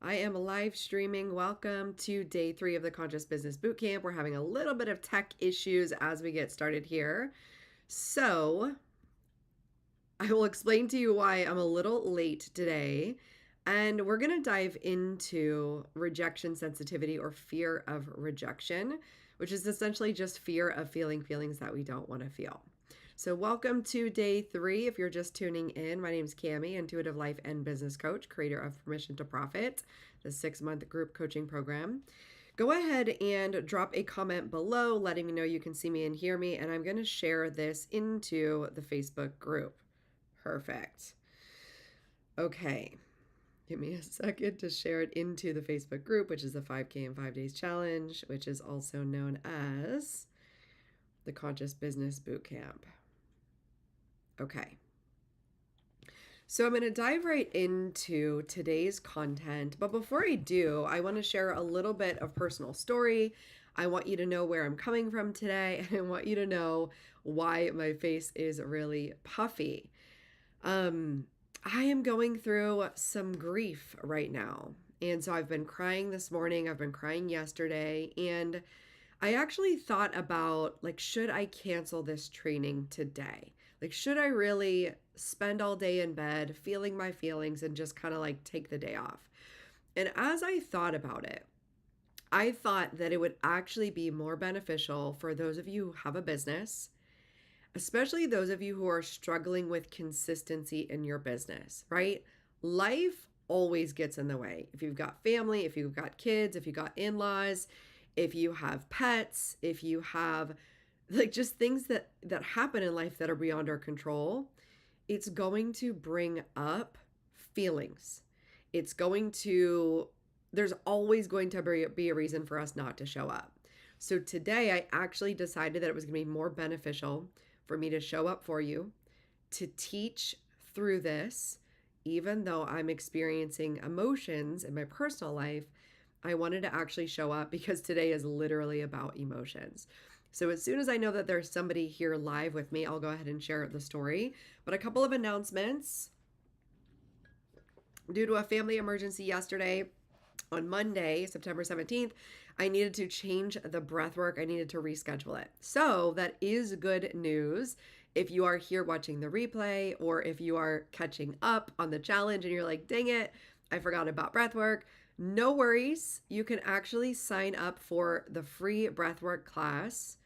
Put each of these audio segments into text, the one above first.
I am live streaming. Welcome to day 3 of the Conscious Business Bootcamp. We're having a little bit of tech issues as we get started here. So I will explain to you why I'm a little late today. And we're going to dive into rejection sensitivity or fear of rejection, which is essentially just fear of feeling feelings that we don't want to feel. So welcome to day 3. If you're just tuning in, my name is Cami, intuitive life and business coach, creator of Permission to Profit, the 6-month group coaching program. Go ahead and drop a comment below letting me know you can see me and hear me, and I'm going to share this into the Facebook group. Perfect. Okay. Give me a second to share it into the Facebook group, which is the 5K in 5 Days Challenge, which is also known as the Conscious Business Bootcamp. Okay. So I'm going to dive right into today's content. But before I do, I want to share a little bit of personal story. I want you to know where I'm coming from today, and I want you to know why my face is really puffy. I am going through some grief right now. And so I've been crying this morning. I've been crying yesterday. And I actually thought about, should I cancel this training today? Should I really spend all day in bed feeling my feelings and just kind of take the day off? And as I thought about it, I thought that it would actually be more beneficial for those of you who have a business, especially those of you who are struggling with consistency in your business, right? Life always gets in the way. If you've got family, if you've got kids, if you've got in-laws, if you have pets, if you have just things that happen in life that are beyond our control, it's going to bring up feelings. There's always going to be a reason for us not to show up. So today I actually decided that it was going to be more beneficial for me to show up for you, to teach through this, even though I'm experiencing emotions in my personal life. I wanted to actually show up because today is literally about emotions. So as soon as I know that there's somebody here live with me, I'll go ahead and share the story. But a couple of announcements. Due to a family emergency yesterday, on Monday, September 17th, I needed to change the breath work. I needed to reschedule it. So that is good news. If you are here watching the replay, or if you are catching up on the challenge and you're like, dang it, I forgot about breath work. No worries. You can actually sign up for the free breathwork class.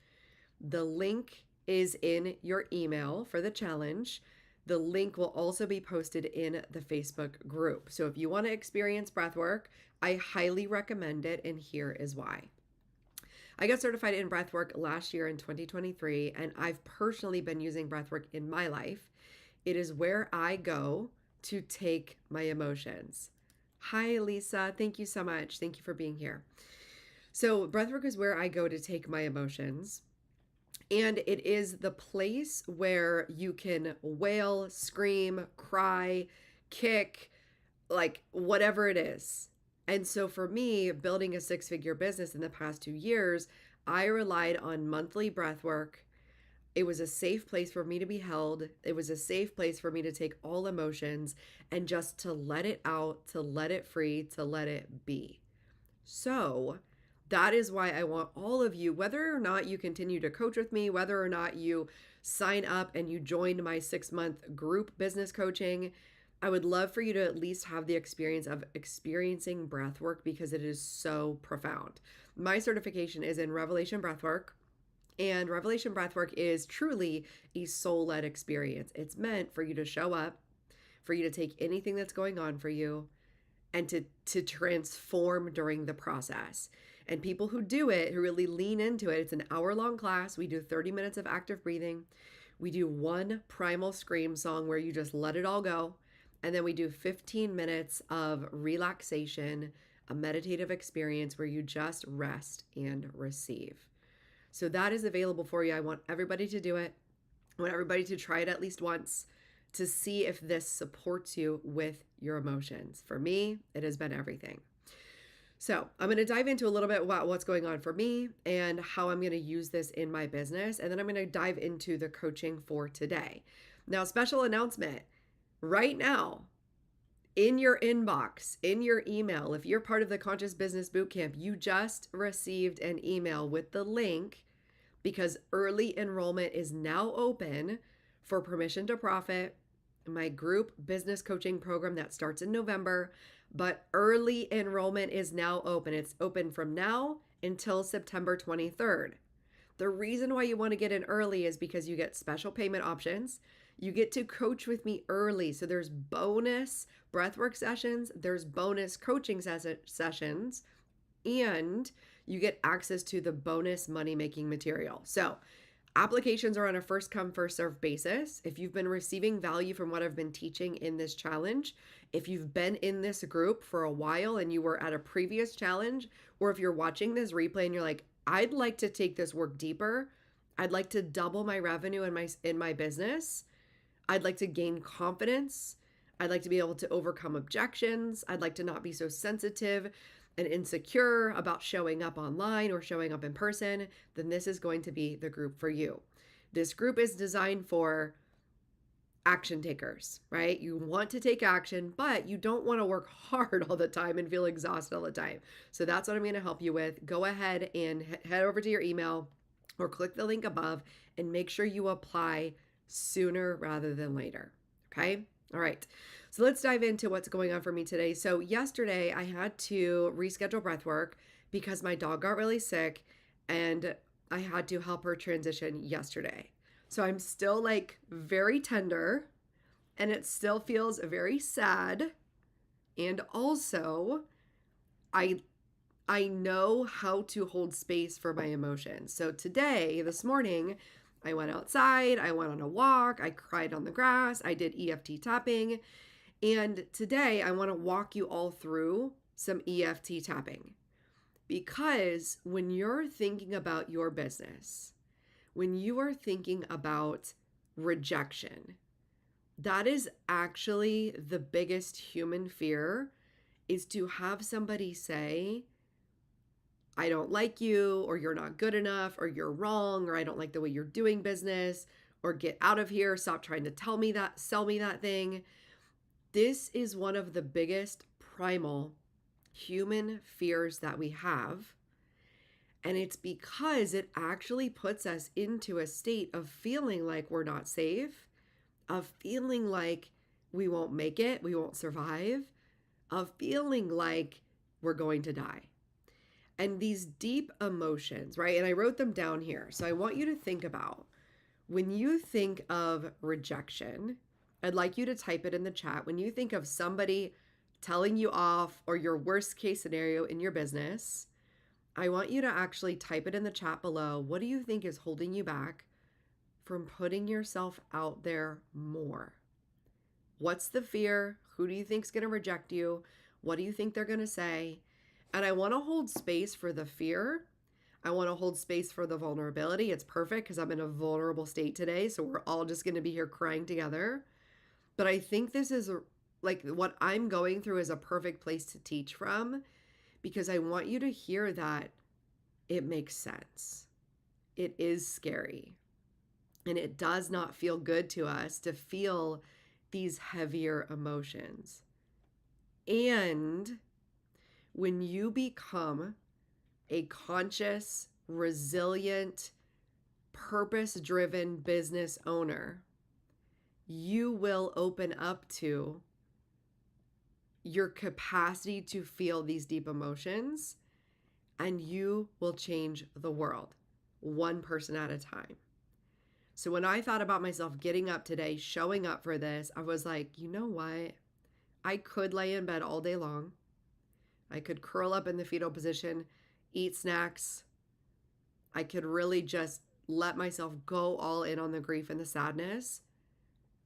The link is in your email for the challenge. The link will also be posted in the Facebook group. So if you want to experience breathwork, I highly recommend it, and here is why. I got certified in breathwork last year in 2023, and I've personally been using breathwork in my life. It is where I go to take my emotions. Hi, Lisa. Thank you so much. Thank you for being here. So breathwork is where I go to take my emotions. And it is the place where you can wail, scream, cry, kick, whatever it is. And so for me, building a 6-figure business in the past 2 years, I relied on monthly breathwork. It was a safe place for me to be held. It was a safe place for me to take all emotions and just to let it out, to let it free, to let it be. So that is why I want all of you, whether or not you continue to coach with me, whether or not you sign up and you join my 6-month group business coaching, I would love for you to at least have the experience of experiencing breathwork because it is so profound. My certification is in Revelation Breathwork, and Revelation Breathwork is truly a soul-led experience. It's meant for you to show up, for you to take anything that's going on for you, and to transform during the process. And people who do it, who really lean into it, it's an hour-long class. We do 30 minutes of active breathing. We do one primal scream song where you just let it all go. And then we do 15 minutes of relaxation, a meditative experience where you just rest and receive. So that is available for you. I want everybody to do it. I want everybody to try it at least once to see if this supports you with your emotions. For me, it has been everything. So I'm going to dive into a little bit about what's going on for me and how I'm going to use this in my business. And then I'm going to dive into the coaching for today. Now, special announcement. Right now, in your inbox, in your email, if you're part of the Conscious Business Bootcamp, you just received an email with the link because early enrollment is now open for Permission to Profit, my group business coaching program that starts in November. But early enrollment is now open. It's open from now until September 23rd. The reason why you want to get in early is because you get special payment options. You get to coach with me early. So there's bonus breathwork sessions, there's bonus coaching sessions, and you get access to the bonus money-making material. So applications are on a first come, first serve basis. If you've been receiving value from what I've been teaching in this challenge, if you've been in this group for a while and you were at a previous challenge, or if you're watching this replay and you're like, I'd like to take this work deeper. I'd like to double my revenue in my business. I'd like to gain confidence. I'd like to be able to overcome objections. I'd like to not be so sensitive and insecure about showing up online or showing up in person. Then this is going to be the group for you. This group is designed for action takers, right? You want to take action, but you don't want to work hard all the time and feel exhausted all the time. So that's what I'm going to help you with. Go ahead and head over to your email or click the link above and make sure you apply sooner rather than later. Okay? All right. So let's dive into what's going on for me today. So yesterday I had to reschedule breath work because my dog got really sick and I had to help her transition yesterday. So I'm still like very tender and it still feels very sad. And also I know how to hold space for my emotions. So this morning, I went outside, I went on a walk, I cried on the grass, I did EFT tapping. And today I want to walk you all through some EFT tapping. Because when you're thinking about your business, when you are thinking about rejection, that is actually the biggest human fear, is to have somebody say, I don't like you, or you're not good enough, or you're wrong, or I don't like the way you're doing business, or get out of here, stop trying to sell me that thing. This is one of the biggest primal human fears that we have. And it's because it actually puts us into a state of feeling like we're not safe, of feeling like we won't make it, we won't survive, of feeling like we're going to die. And these deep emotions, right? And I wrote them down here. So I want you to think about when you think of rejection, I'd like you to type it in the chat. When you think of somebody telling you off or your worst case scenario in your business, I want you to actually type it in the chat below. What do you think is holding you back from putting yourself out there more? What's the fear? Who do you think is going to reject you? What do you think they're going to say? And I want to hold space for the fear. I want to hold space for the vulnerability. It's perfect because I'm in a vulnerable state today. So we're all just going to be here crying together. But I think this is like what I'm going through is a perfect place to teach from, because I want you to hear that it makes sense. It is scary. And it does not feel good to us to feel these heavier emotions. And when you become a conscious, resilient, purpose-driven business owner, you will open up to your capacity to feel these deep emotions, and you will change the world one person at a time. So when I thought about myself getting up today, showing up for this, I was like, you know what? I could lay in bed all day long. I could curl up in the fetal position, eat snacks. I could really just let myself go all in on the grief and the sadness.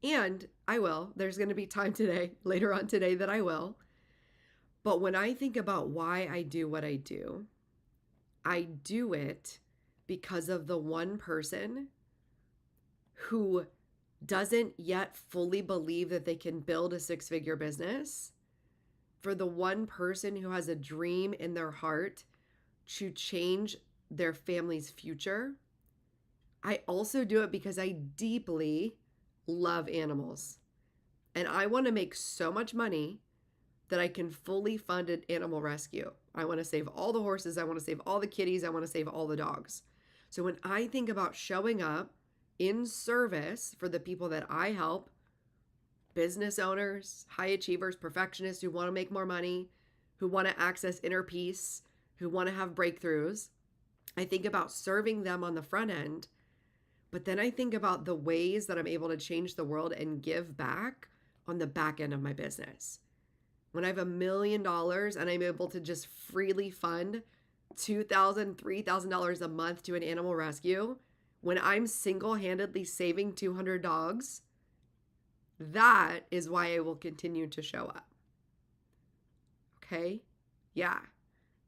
And I will. There's going to be time today, later on today, that I will. But when I think about why I do what I do it because of the one person who doesn't yet fully believe that they can build a six-figure business, for the one person who has a dream in their heart to change their family's future. I also do it because I deeply love animals. And I want to make so much money that I can fully fund an animal rescue. I want to save all the horses. I want to save all the kitties. I want to save all the dogs. So when I think about showing up in service for the people that I help, business owners, high achievers, perfectionists who want to make more money, who want to access inner peace, who want to have breakthroughs, I think about serving them on the front end. But then I think about the ways that I'm able to change the world and give back on the back end of my business. When I have $1 million and I'm able to just freely fund $2,000, $3,000 a month to an animal rescue, when I'm single-handedly saving 200 dogs, that is why I will continue to show up. Okay? Yeah.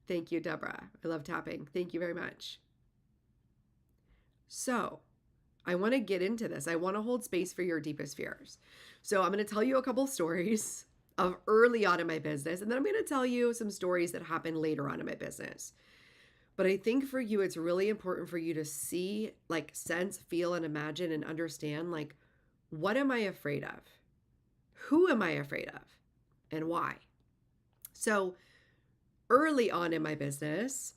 Thank you, Deborah. I love tapping. Thank you very much. So, I want to get into this. I want to hold space for your deepest fears. So, I'm going to tell you a couple stories of early on in my business, and then I'm going to tell you some stories that happened later on in my business. But I think for you, it's really important for you to see, like, sense, feel, and imagine and understand, like, what am I afraid of? Who am I afraid of? And why? So early on in my business,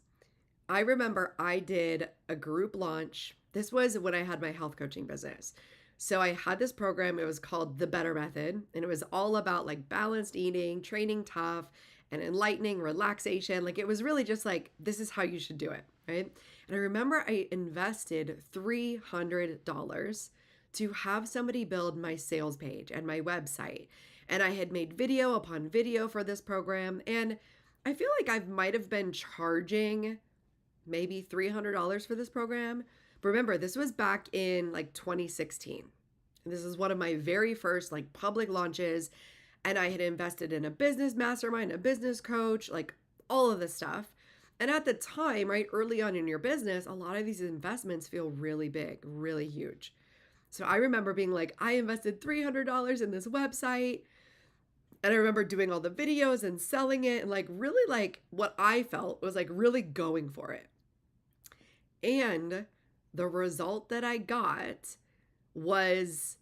I remember I did a group launch. This was when I had my health coaching business. So I had this program, it was called The Better Method, and it was all about like balanced eating, training tough, and enlightening relaxation. Like it was really just like, this is how you should do it, right? And I remember I invested $300 to have somebody build my sales page and my website. And I had made video upon video for this program. And I feel like I might have been charging maybe $300 for this program. But remember, this was back in like 2016. And this is one of my very first like public launches. And I had invested in a business mastermind, a business coach, like all of this stuff. And at the time, right, early on in your business, a lot of these investments feel really big, really huge. So I remember being like, I invested $300 in this website. And I remember doing all the videos and selling it and like really like what I felt was like really going for it. And the result that I got was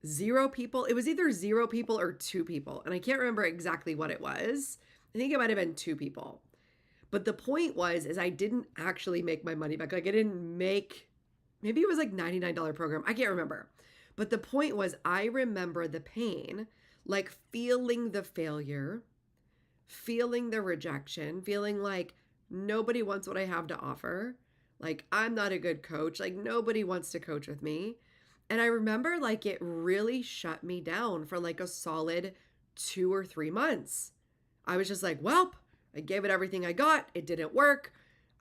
0 people. It was either 0 people or 2 people. And I can't remember exactly what it was. I think it might have been 2 people. But the point is I didn't actually make my money back. Like I didn't make, maybe it was like $99 program. I can't remember. But the point was I remember the pain, like feeling the failure, feeling the rejection, feeling like nobody wants what I have to offer. Like I'm not a good coach. Like nobody wants to coach with me. And I remember like it really shut me down for like a solid 2 or 3 months. I was just like, welp, I gave it everything I got. It didn't work.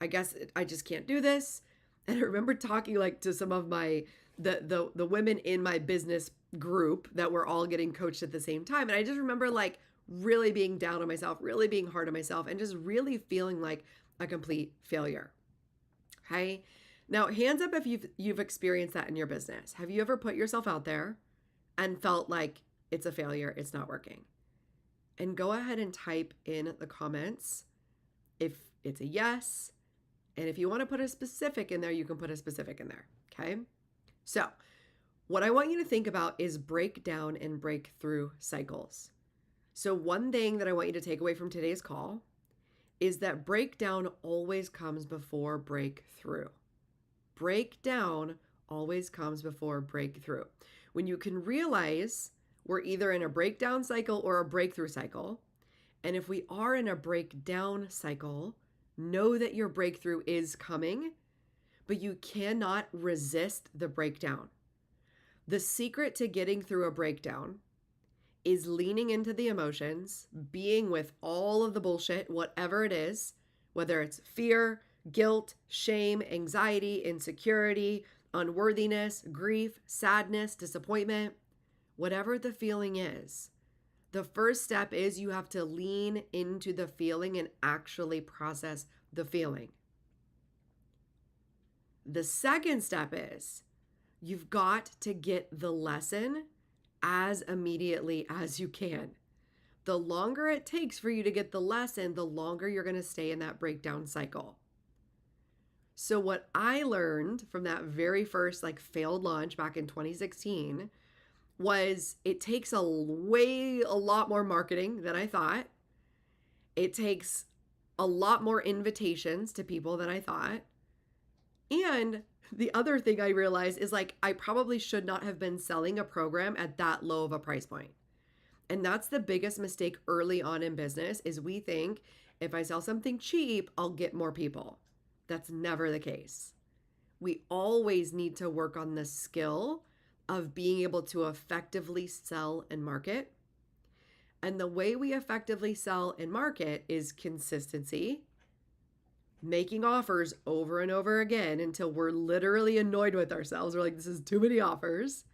I guess I just can't do this. And I remember talking like to some of my, the women in my business group that were all getting coached at the same time. And I just remember like really being down on myself, really being hard on myself, and just really feeling like a complete failure. Okay. Now, hands up if you've experienced that in your business. Have you ever put yourself out there and felt like it's a failure, it's not working? And go ahead and type in the comments if it's a yes. And if you want to put a specific in there, you can put a specific in there. Okay. So what I want you to think about is breakdown and breakthrough cycles. So one thing that I want you to take away from today's call is that breakdown always comes before breakthrough. Breakdown always comes before breakthrough. When you can realize we're either in a breakdown cycle or a breakthrough cycle, and if we are in a breakdown cycle, know that your breakthrough is coming, but you cannot resist the breakdown. The secret to getting through a breakdown is leaning into the emotions, being with all of the bullshit, whatever it is, whether it's fear, guilt, shame, anxiety, insecurity, unworthiness, grief, sadness, disappointment, whatever the feeling is. The first step is you have to lean into the feeling and actually process the feeling. The second step is you've got to get the lesson as immediately as you can. The longer it takes for you to get the lesson, the longer you're going to stay in that breakdown cycle. So what I learned from that very first like failed launch back in 2016 was it takes a lot more marketing than I thought. It takes a lot more invitations to people than I thought. And the other thing I realized is like, I probably should not have been selling a program at that low of a price point. And that's the biggest mistake early on in business is we think if I sell something cheap, I'll get more people. That's never the case. We always need to work on the skill of being able to effectively sell and market. And the way we effectively sell and market is consistency, making offers over and over again until we're literally annoyed with ourselves. We're like, this is too many offers.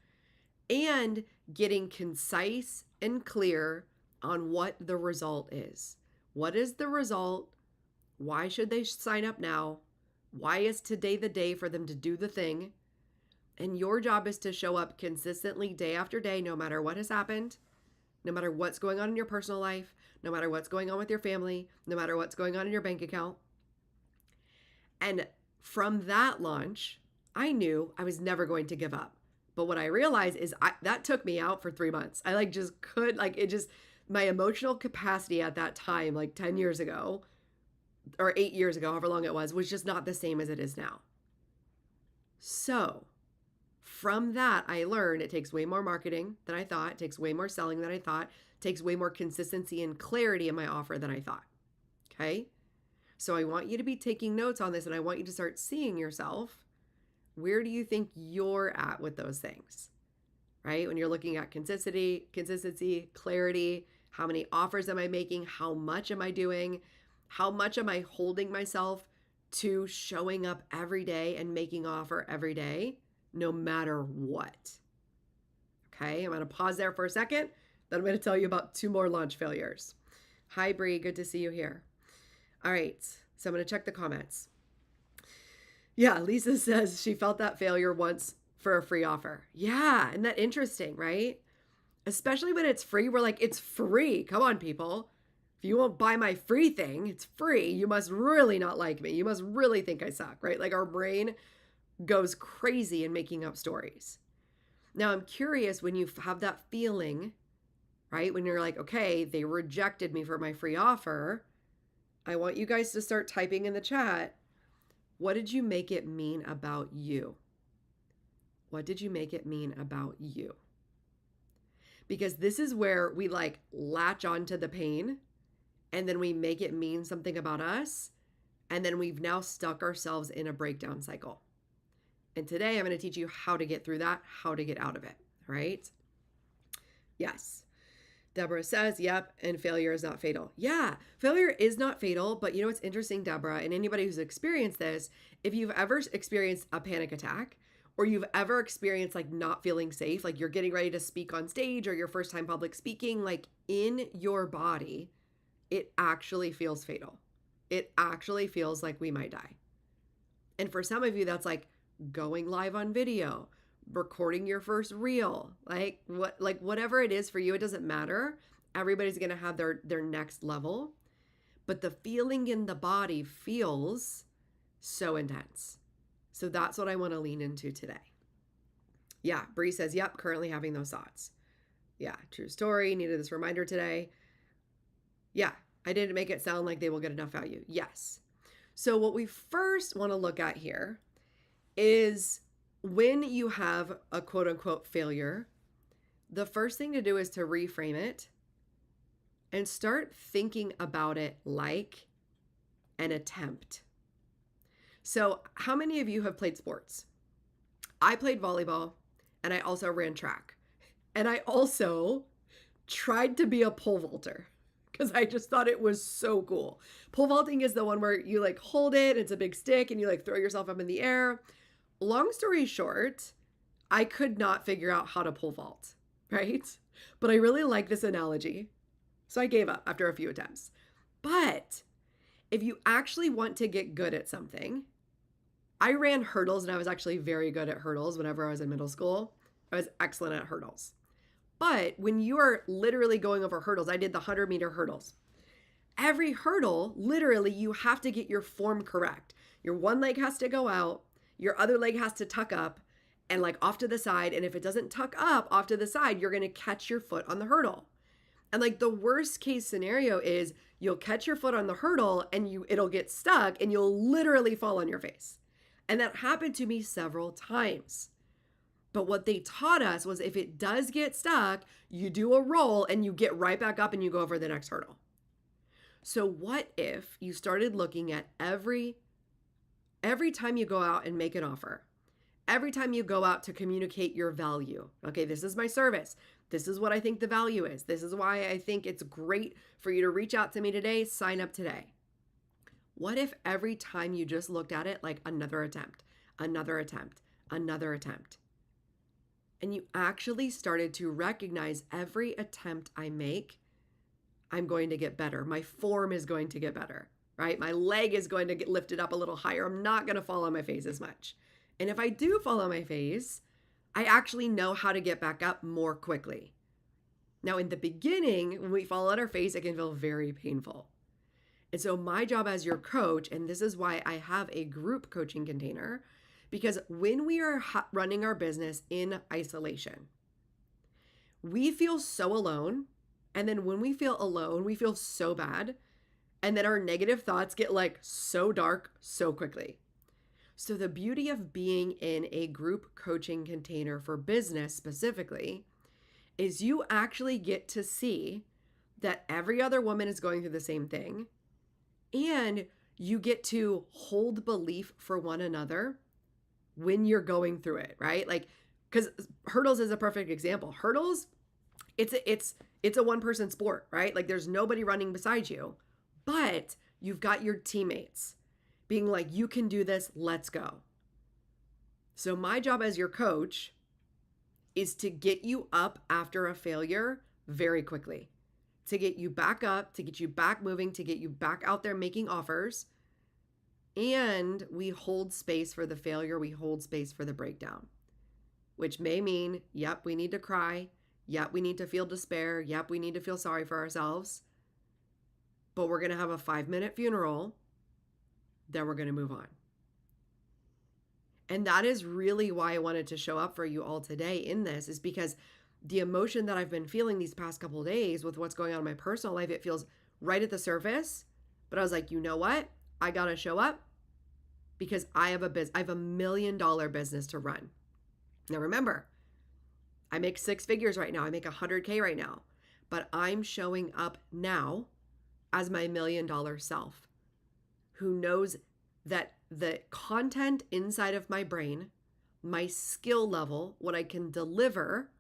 And getting concise and clear on what the result is. What is the result? Why should they sign up now? Why is today the day for them to do the thing? And your job is to show up consistently day after day, no matter what has happened, no matter what's going on in your personal life, no matter what's going on with your family, no matter what's going on in your bank account. And from that launch, I knew I was never going to give up. But what I realized is that took me out for 3 months. I my emotional capacity at that time, like 10 years ago or 8 years ago, however long it was just not the same as it is now. So from that, I learned it takes way more marketing than I thought. It takes way more selling than I thought. It takes way more consistency and clarity in my offer than I thought. Okay? So I want you to be taking notes on this, and I want you to start seeing yourself. Where do you think you're at with those things? Right? When you're looking at consistency, clarity, how many offers am I making? How much am I doing? How much am I holding myself to showing up every day and making offer every day, no matter what? Okay, I'm going to pause there for a second. Then I'm going to tell you about 2 more launch failures. Hi, Bree. Good to see you here. All right, so I'm going to check the comments. Yeah, Lisa says she felt that failure once for a free offer. Yeah, isn't that interesting, right? Especially when it's free. We're like, it's free. Come on, people. If you won't buy my free thing, it's free. You must really not like me. You must really think I suck, right? Like our brain goes crazy in making up stories. Now, I'm curious when you have that feeling, right? When you're like, okay, they rejected me for my free offer. I want you guys to start typing in the chat. What did you make it mean about you? What did you make it mean about you? Because this is where we like latch onto the pain and then we make it mean something about us. And then we've now stuck ourselves in a breakdown cycle. And today I'm going to teach you how to get through that, how to get out of it, right? Yes. Deborah says, yep, and failure is not fatal. Yeah, failure is not fatal, but you know what's interesting, Deborah, and anybody who's experienced this, if you've ever experienced a panic attack or you've ever experienced like not feeling safe, like you're getting ready to speak on stage or your first time public speaking, like in your body, it actually feels fatal. It actually feels like we might die. And for some of you, that's like going live on video, recording your first reel, like whatever it is for you, it doesn't matter. Everybody's going to have their next level, but the feeling in the body feels so intense. So that's what I want to lean into today. Yeah, Bree says, yep, currently having those thoughts. Yeah, true story. Needed this reminder today. Yeah, I didn't make it sound like they will get enough value. Yes. So what we first want to look at here is when you have a quote unquote failure, the first thing to do is to reframe it and start thinking about it like an attempt. So how many of you have played sports? I played volleyball and I also ran track. And I also tried to be a pole vaulter because I just thought it was so cool. Pole vaulting is the one where you like hold it, it's a big stick and you like throw yourself up in the air. Long story short, I could not figure out how to pole vault, right? But I really like this analogy. So I gave up after a few attempts. But if you actually want to get good at something, I ran hurdles and I was actually very good at hurdles whenever I was in middle school. I was excellent at hurdles. But when you are literally going over hurdles, I did the 100-meter hurdles. Every hurdle, literally, you have to get your form correct. Your one leg has to go out, your other leg has to tuck up, and like off to the side. And if it doesn't tuck up off to the side, you're going to catch your foot on the hurdle. And like the worst case scenario is you'll catch your foot on the hurdle and it'll get stuck and you'll literally fall on your face. And that happened to me several times. But what they taught us was if it does get stuck, you do a roll and you get right back up and you go over the next hurdle. So what if you started looking at every time you go out and make an offer, every time you go out to communicate your value, okay, this is my service. This is what I think the value is. This is why I think it's great for you to reach out to me today, sign up today. What if every time you just looked at it like another attempt, another attempt, another attempt, and you actually started to recognize every attempt I make, I'm going to get better. My form is going to get better, right? My leg is going to get lifted up a little higher. I'm not going to fall on my face as much. And if I do fall on my face, I actually know how to get back up more quickly. Now, in the beginning, when we fall on our face, it can feel very painful. And so my job as your coach, and this is why I have a group coaching container, because when we are running our business in isolation, we feel so alone. And then when we feel alone, we feel so bad. And then our negative thoughts get like so dark so quickly. So the beauty of being in a group coaching container for business specifically is you actually get to see that every other woman is going through the same thing. And you get to hold belief for one another when you're going through it, right? Like, because hurdles is a perfect example. Hurdles, it's a one-person sport, right? Like there's nobody running beside you, but you've got your teammates being like, you can do this, let's go. So my job as your coach is to get you up after a failure very quickly, to get you back up, to get you back moving, to get you back out there making offers. And we hold space for the failure. We hold space for the breakdown, which may mean, yep, we need to cry. Yep, we need to feel despair. Yep, we need to feel sorry for ourselves. But we're going to have a 5-minute funeral. Then we're going to move on. And that is really why I wanted to show up for you all today in this, is because the emotion that I've been feeling these past couple of days with what's going on in my personal life, it feels right at the surface. But I was like, you know what? I got to show up because I have a $1 million business to run. Now remember, I make 6 figures right now. I make 100K right now, but I'm showing up now as my $1 million self who knows that the content inside of my brain, my skill level, what I can deliver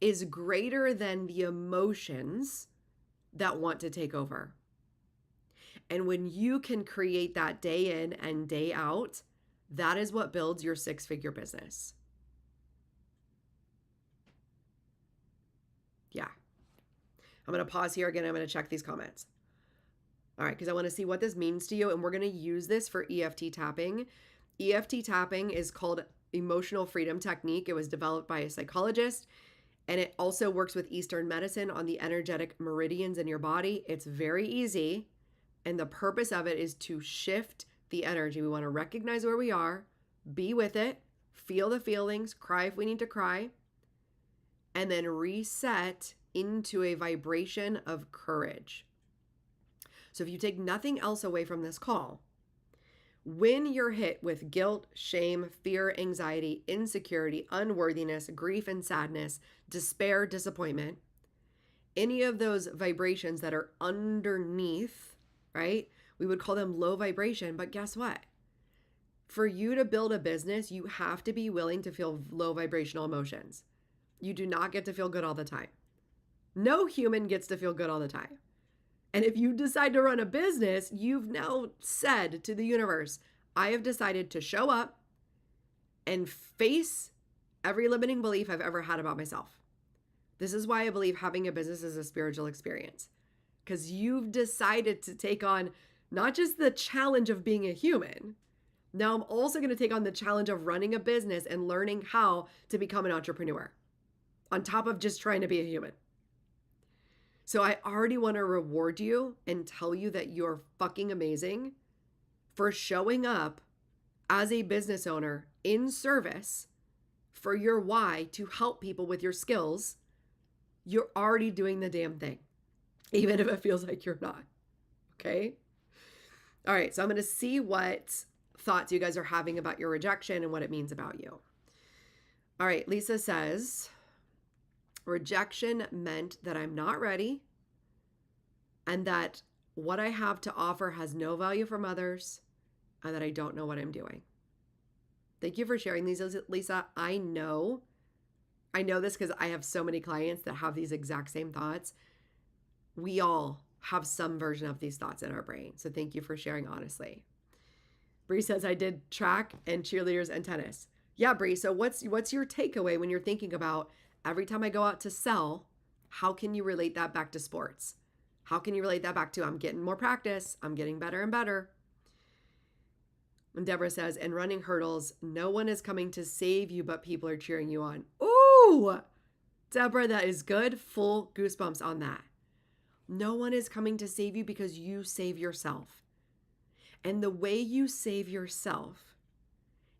is greater than the emotions that want to take over. And when you can create that day in and day out, that is what builds your 6-figure business. Yeah. I'm going to pause here again. I'm going to check these comments. All right, because I want to see what this means to you. And we're going to use this for EFT tapping. EFT tapping is called Emotional Freedom Technique. It was developed by a psychologist. And it also works with Eastern medicine on the energetic meridians in your body. It's very easy. And the purpose of it is to shift the energy. We want to recognize where we are, be with it, feel the feelings, cry if we need to cry, and then reset into a vibration of courage. So if you take nothing else away from this call, when you're hit with guilt, shame, fear, anxiety, insecurity, unworthiness, grief and sadness, despair, disappointment, any of those vibrations that are underneath, right? We would call them low vibration, but guess what? For you to build a business, you have to be willing to feel low vibrational emotions. You do not get to feel good all the time. No human gets to feel good all the time. And if you decide to run a business, you've now said to the universe, I have decided to show up and face every limiting belief I've ever had about myself. This is why I believe having a business is a spiritual experience, because you've decided to take on not just the challenge of being a human. Now I'm also going to take on the challenge of running a business and learning how to become an entrepreneur on top of just trying to be a human. So I already want to reward you and tell you that you're fucking amazing for showing up as a business owner in service for your why to help people with your skills, you're already doing the damn thing, even if it feels like you're not. Okay? All right, so I'm going to see what thoughts you guys are having about your rejection and what it means about you. All right, Lisa says, rejection meant that I'm not ready and that what I have to offer has no value from others and that I don't know what I'm doing. Thank you for sharing these, Lisa. I know this because I have so many clients that have these exact same thoughts. We all have some version of these thoughts in our brain. So thank you for sharing honestly. Bree says, I did track and cheerleaders and tennis. Yeah, Bree. So what's your takeaway when you're thinking about every time I go out to sell, how can you relate that back to sports? How can you relate that back to I'm getting more practice, I'm getting better and better? And Deborah says, in running hurdles, no one is coming to save you, but people are cheering you on. Ooh, Deborah, that is good. Full goosebumps on that. No one is coming to save you because you save yourself. And the way you save yourself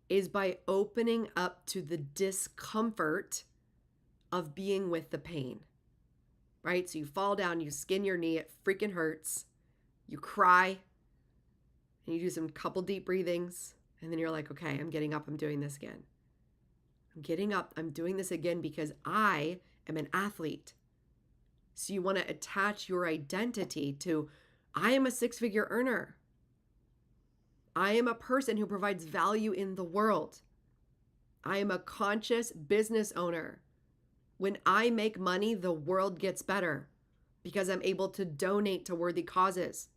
is by opening up to the discomfort of being with the pain, right? So you fall down, you skin your knee, it freaking hurts. You cry, and you do some couple deep breathings, and then you're like, okay, I'm getting up, I'm doing this again. I'm getting up, I'm doing this again because I am an athlete. So you want to attach your identity to, I am a six-figure earner. I am a person who provides value in the world. I am a conscious business owner. When I make money, the world gets better because I'm able to donate to worthy causes.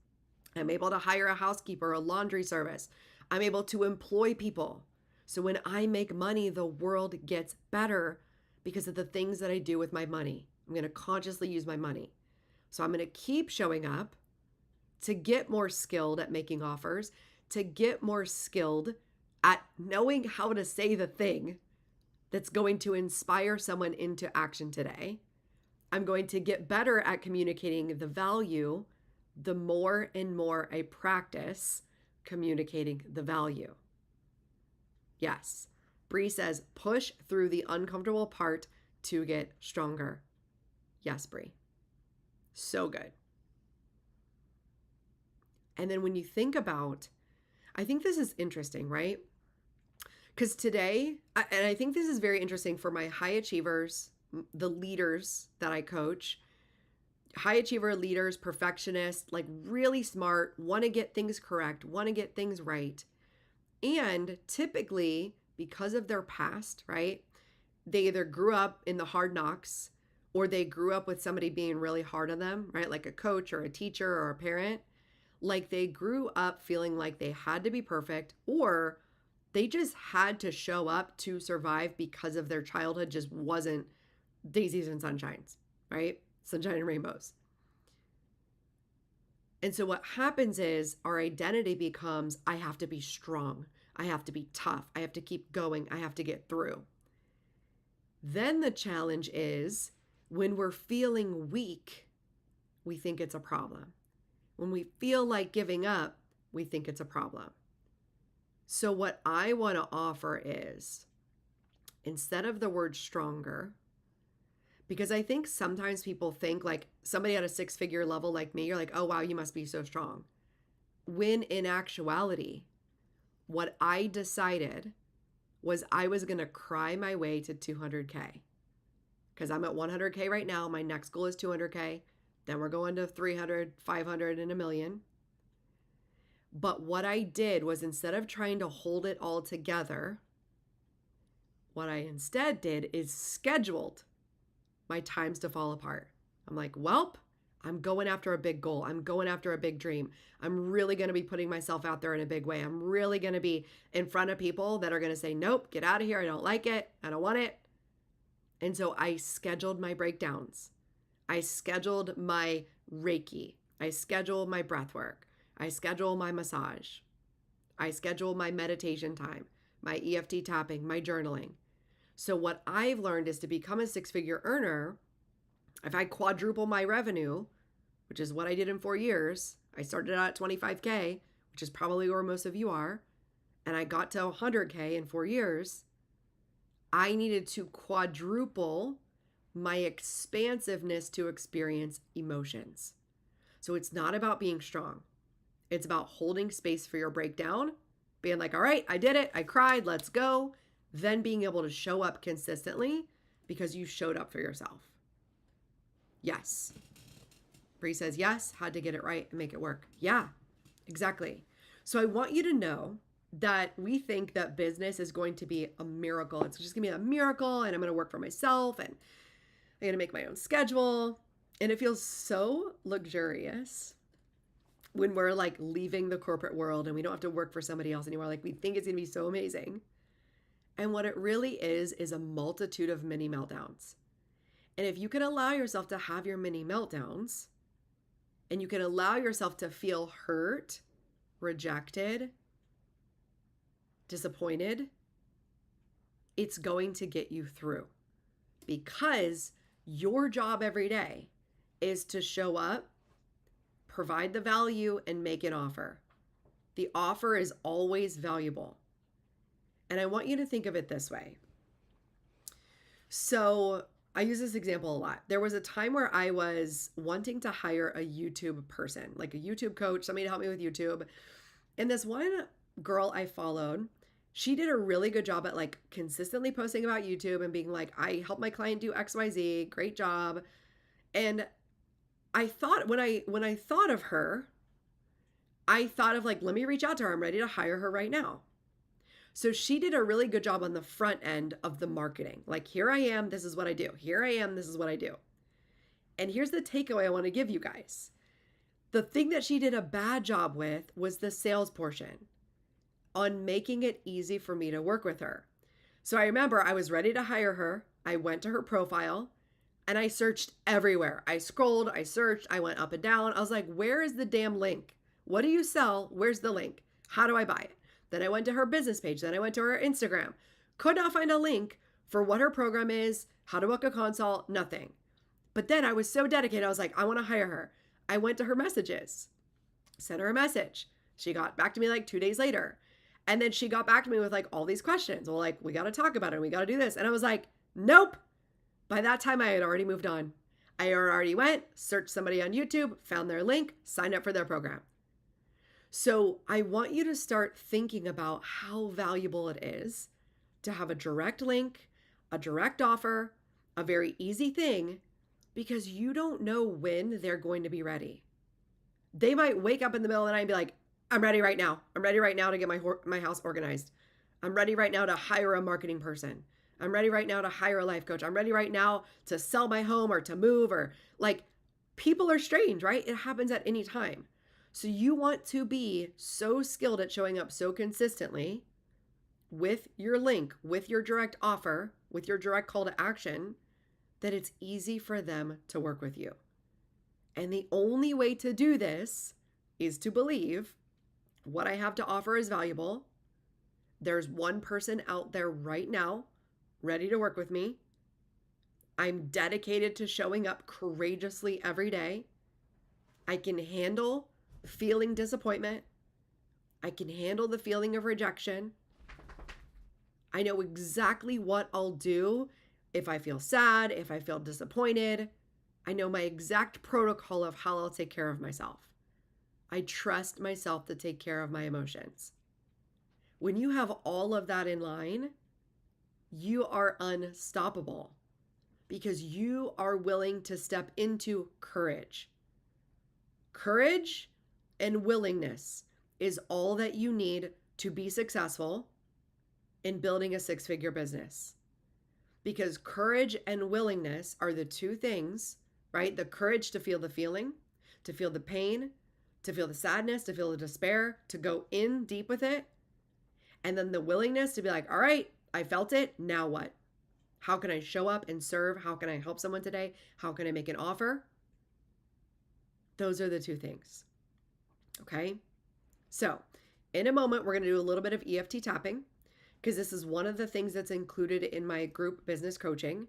I'm able to hire a housekeeper, a laundry service. I'm able to employ people. So when I make money, the world gets better because of the things that I do with my money. I'm going to consciously use my money. So I'm going to keep showing up to get more skilled at making offers, to get more skilled at knowing how to say the thing that's going to inspire someone into action today. I'm going to get better at communicating the value the more and more I practice communicating the value. Yes. Bree says, push through the uncomfortable part to get stronger. Yes, Bree. So good. And then when you think about, I think this is interesting, right? Because today, and I think this is very interesting for my high achievers, the leaders that I coach, high achiever leaders, perfectionists, like really smart, want to get things correct, want to get things right. And typically, because of their past, right? They either grew up in the hard knocks or they grew up with somebody being really hard on them, right? Like a coach or a teacher or a parent. Like they grew up feeling like they had to be perfect, or they just had to show up to survive because of their childhood just wasn't daisies and sunshines, right? Sunshine and rainbows. And so what happens is our identity becomes, I have to be strong. I have to be tough. I have to keep going. I have to get through. Then the challenge is when we're feeling weak, we think it's a problem. When we feel like giving up, we think it's a problem. So what I want to offer is, instead of the word stronger, because I think sometimes people think like somebody at a six-figure level like me, you're like, oh, wow, you must be so strong. When in actuality, what I decided was I was going to cry my way to 200K. Because I'm at 100K right now. My next goal is 200K. Then we're going to 300, 500, and a million. But what I did was, instead of trying to hold it all together, what I instead did is scheduled my times to fall apart. I'm like, welp, I'm going after a big goal. I'm going after a big dream. I'm really going to be putting myself out there in a big way. I'm really going to be in front of people that are going to say, nope, get out of here. I don't like it. I don't want it. And so I scheduled my breakdowns. I scheduled my Reiki. I scheduled my breath work. I scheduled my massage. I scheduled my meditation time, my EFT tapping, my journaling. So what I've learned is to become a six-figure earner, if I quadruple my revenue, which is what I did in 4 years, I started out at 25K, which is probably where most of you are, and I got to 100K in 4 years, I needed to quadruple my expansiveness to experience emotions. So it's not about being strong. It's about holding space for your breakdown, being like, all right, I did it. I cried. Let's go. Then being able to show up consistently because you showed up for yourself. Yes. Bree says, yes, had to get it right and make it work. Yeah, exactly. So I want you to know that we think that business is going to be a miracle. It's just going to be a miracle and I'm going to work for myself and I'm going to make my own schedule. And it feels so luxurious when we're like leaving the corporate world and we don't have to work for somebody else anymore. Like we think it's going to be so amazing. And what it really is a multitude of mini meltdowns. And if you can allow yourself to have your mini meltdowns and you can allow yourself to feel hurt, rejected, disappointed, it's going to get you through because your job every day is to show up, provide the value, and make an offer. The offer is always valuable. And I want you to think of it this way. So I use this example a lot. There was a time where I was wanting to hire a YouTube person, like a YouTube coach, somebody to help me with YouTube. And this one girl I followed, she did a really good job at like consistently posting about YouTube and being like, I helped my client do XYZ, great job. And I thought when I thought of her, I thought of like, let me reach out to her. I'm ready to hire her right now. So she did a really good job on the front end of the marketing. Like, here I am, this is what I do. Here I am, this is what I do. And here's the takeaway I want to give you guys. The thing that she did a bad job with was the sales portion on making it easy for me to work with her. So I remember I was ready to hire her. I went to her profile and I searched everywhere. I scrolled, I searched, I went up and down. I was like, where is the damn link? What do you sell? Where's the link? How do I buy it? Then I went to her business page. Then I went to her Instagram. Could not find a link for what her program is, how to book a consult, nothing. But then I was so dedicated. I was like, I want to hire her. I went to her messages, sent her a message. She got back to me like 2 days later. And then she got back to me with like all these questions. Well, like, we got to talk about it. We got to do this. And I was like, nope. By that time, I had already moved on. I already went, searched somebody on YouTube, found their link, signed up for their program. So I want you to start thinking about how valuable it is to have a direct link, a direct offer, a very easy thing, because you don't know when they're going to be ready. They might wake up in the middle of the night and be like, I'm ready right now. I'm ready right now to get my house organized. I'm ready right now to hire a marketing person. I'm ready right now to hire a life coach. I'm ready right now to sell my home or to move or like people are strange, right? It happens at any time. So you want to be so skilled at showing up so consistently with your link, with your direct offer, with your direct call to action, that it's easy for them to work with you. And the only way to do this is to believe what I have to offer is valuable. There's one person out there right now ready to work with me. I'm dedicated to showing up courageously every day. I can handle feeling disappointment. I can handle the feeling of rejection. I know exactly what I'll do if I feel sad, if I feel disappointed. I know my exact protocol of how I'll take care of myself. I trust myself to take care of my emotions. When you have all of that in line, you are unstoppable because you are willing to step into courage. Courage and willingness is all that you need to be successful in building a six-figure business. Because courage and willingness are the two things, right? The courage to feel the feeling, to feel the pain, to feel the sadness, to feel the despair, to go in deep with it. And then the willingness to be like, all right, I felt it. Now what? How can I show up and serve? How can I help someone today? How can I make an offer? Those are the two things. Okay. So in a moment, we're going to do a little bit of EFT tapping because this is one of the things that's included in my group business coaching.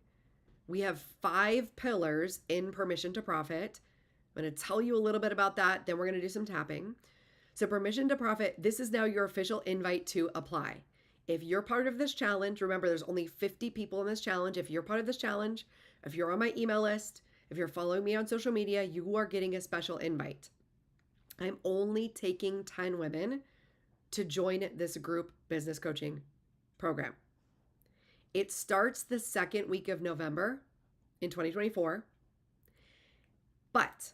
We have 5 pillars in Permission to Profit. I'm going to tell you a little bit about that. Then we're going to do some tapping. So Permission to Profit, this is now your official invite to apply. If you're part of this challenge, remember there's only 50 people in this challenge. If you're part of this challenge, if you're on my email list, if you're following me on social media, you are getting a special invite. I'm only taking 10 women to join this group business coaching program. It starts the second week of November in 2024. But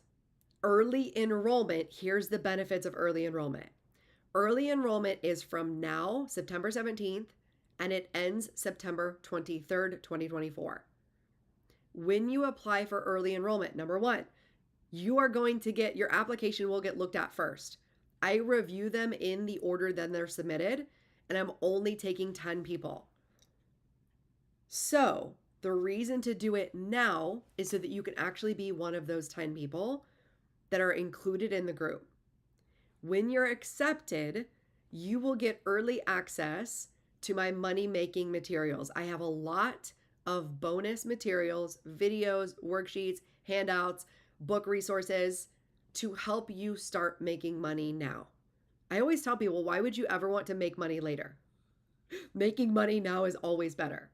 early enrollment, here's the benefits of early enrollment. Early enrollment is from now, September 17th, and it ends September 23rd, 2024. When you apply for early enrollment, number one, you are going to get, your application will get looked at first. I review them in the order that they're submitted, and I'm only taking 10 people. So the reason to do it now is so that you can actually be one of those 10 people that are included in the group. When you're accepted, you will get early access to my money-making materials. I have a lot of bonus materials, videos, worksheets, handouts, book resources to help you start making money now. I always tell people, why would you ever want to make money later? Making money now is always better.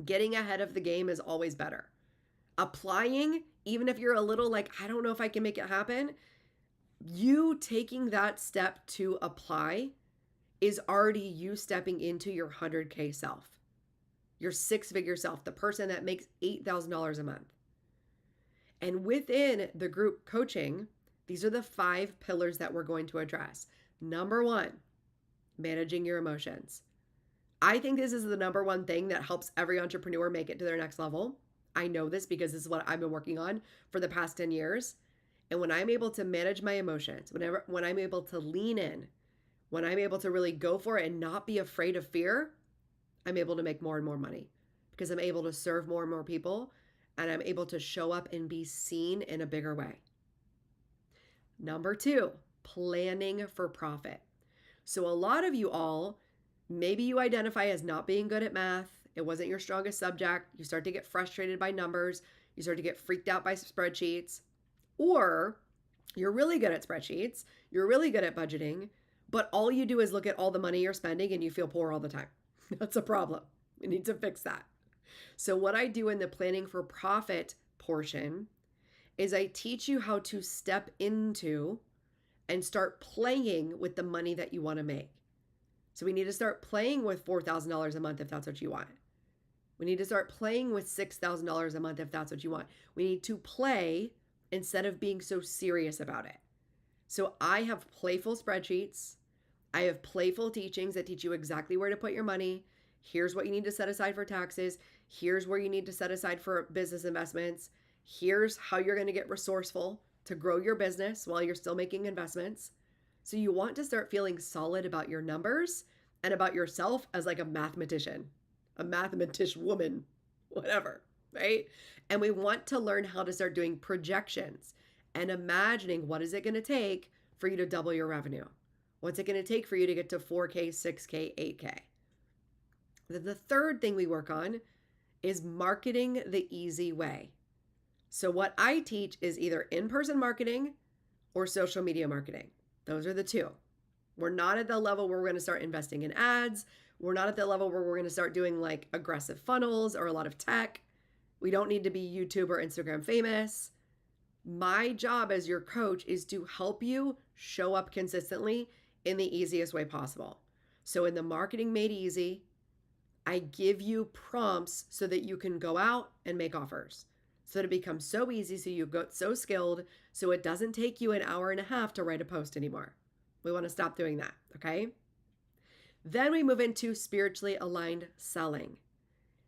Getting ahead of the game is always better. Applying, even if you're a little like, I don't know if I can make it happen, you taking that step to apply is already you stepping into your 100K self, your six-figure self, the person that makes $8,000 a month. And within the group coaching, these are the 5 pillars that we're going to address. Number 1, managing your emotions. I think this is the number one thing that helps every entrepreneur make it to their next level. I know this because this is what I've been working on for the past 10 years. And when I'm able to manage my emotions, when I'm able to lean in, when I'm able to really go for it and not be afraid of fear, I'm able to make more and more money because I'm able to serve more and more people, and I'm able to show up and be seen in a bigger way. Number 2, planning for profit. So a lot of you all, maybe you identify as not being good at math. It wasn't your strongest subject. You start to get frustrated by numbers. You start to get freaked out by spreadsheets. Or you're really good at spreadsheets. You're really good at budgeting, but all you do is look at all the money you're spending and you feel poor all the time. That's a problem. We need to fix that. So what I do in the planning for profit portion is I teach you how to step into and start playing with the money that you want to make. So we need to start playing with $4,000 a month if that's what you want. We need to start playing with $6,000 a month if that's what you want. We need to play instead of being so serious about it. So I have playful spreadsheets. I have playful teachings that teach you exactly where to put your money. Here's what you need to set aside for taxes. Here's where you need to set aside for business investments. Here's how you're going to get resourceful to grow your business while you're still making investments. So you want to start feeling solid about your numbers and about yourself as like a mathematician woman, whatever, right? And we want to learn how to start doing projections and imagining what is it going to take for you to double your revenue? What's it going to take for you to get to 4K, 6K, 8K? Then the third thing we work on is marketing the easy way. So what I teach is either in-person marketing or social media marketing. Those are the two. We're not at the level where we're going to start investing in ads. We're not at the level where we're going to start doing like aggressive funnels or a lot of tech. We don't need to be YouTube or Instagram famous. My job as your coach is to help you show up consistently in the easiest way possible. So in the Marketing Made Easy, I give you prompts so that you can go out and make offers. So that it becomes so easy, so you get so skilled, so it doesn't take you an hour and a half to write a post anymore. We want to stop doing that, okay? Then we move into spiritually aligned selling.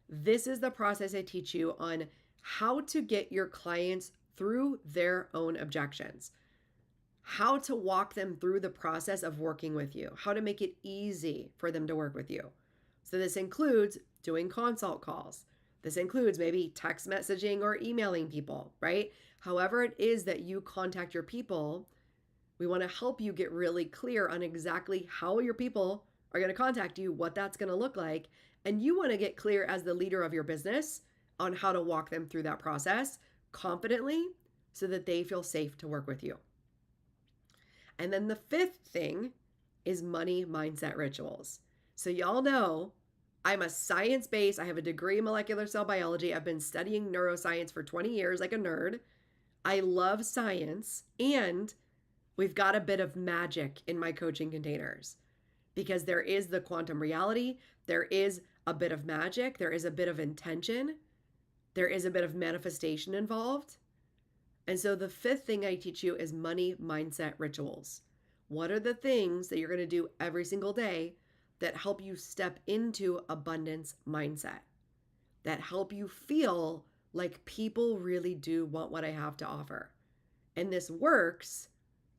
This is the process I teach you on how to get your clients through their own objections, how to walk them through the process of working with you, how to make it easy for them to work with you. So this includes doing consult calls. This includes maybe text messaging or emailing people, right? However it is that you contact your people, we want to help you get really clear on exactly how your people are going to contact you, what that's going to look like. And you want to get clear as the leader of your business on how to walk them through that process confidently so that they feel safe to work with you. And then the fifth thing is money mindset rituals. So y'all know I'm a science-based, I have a degree in molecular cell biology. I've been studying neuroscience for 20 years like a nerd. I love science, and we've got a bit of magic in my coaching containers because there is the quantum reality, there is a bit of magic, there is a bit of intention, there is a bit of manifestation involved. And so the fifth thing I teach you is money mindset rituals. What are the things that you're going to do every single day that help you step into abundance mindset, that help you feel like people really do want what I have to offer? And this works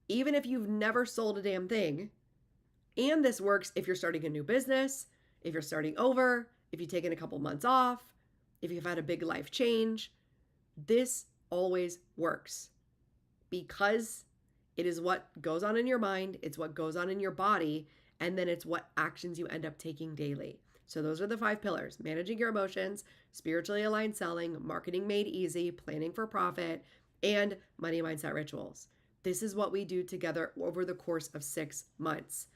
even if you've never sold a damn thing. And this works if you're starting a new business, if you're starting over, if you've taken a couple months off, if you've had a big life change. This always works because it is what goes on in your mind, it's what goes on in your body, and then it's what actions you end up taking daily. So those are the 5 pillars: managing your emotions, spiritually aligned selling, marketing made easy, planning for profit, and money mindset rituals. This is what we do together over the course of 6 months.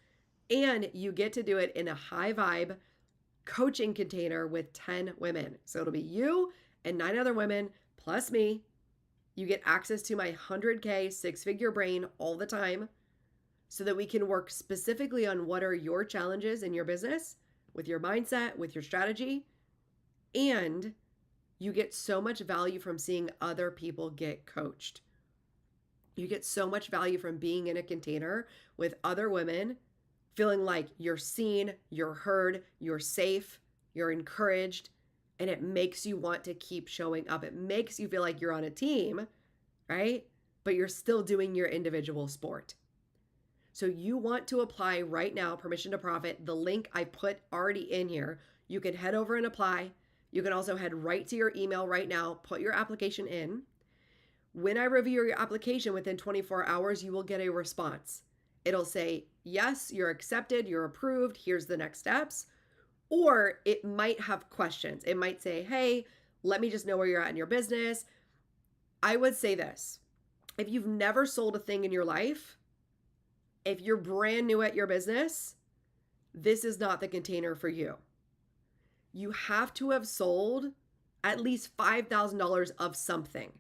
And you get to do it in a high vibe coaching container with 10 women. So it'll be you and 9 other women plus me. You get access to my 100K 6-figure brain all the time so that we can work specifically on what are your challenges in your business, with your mindset, with your strategy. And you get so much value from seeing other people get coached. You get so much value from being in a container with other women, feeling like you're seen, you're heard, you're safe, you're encouraged, and it makes you want to keep showing up. It makes you feel like you're on a team, right? But you're still doing your individual sport. So you want to apply right now, Permission to Profit, the link I put already in here. You can head over and apply. You can also head right to your email right now, put your application in. When I review your application within 24 hours, you will get a response. It'll say, yes, you're accepted, you're approved, here's the next steps. Or it might have questions. It might say, hey, let me just know where you're at in your business. I would say this: if you've never sold a thing in your life, if you're brand new at your business, this is not the container for you. You have to have sold at least $5,000 of something.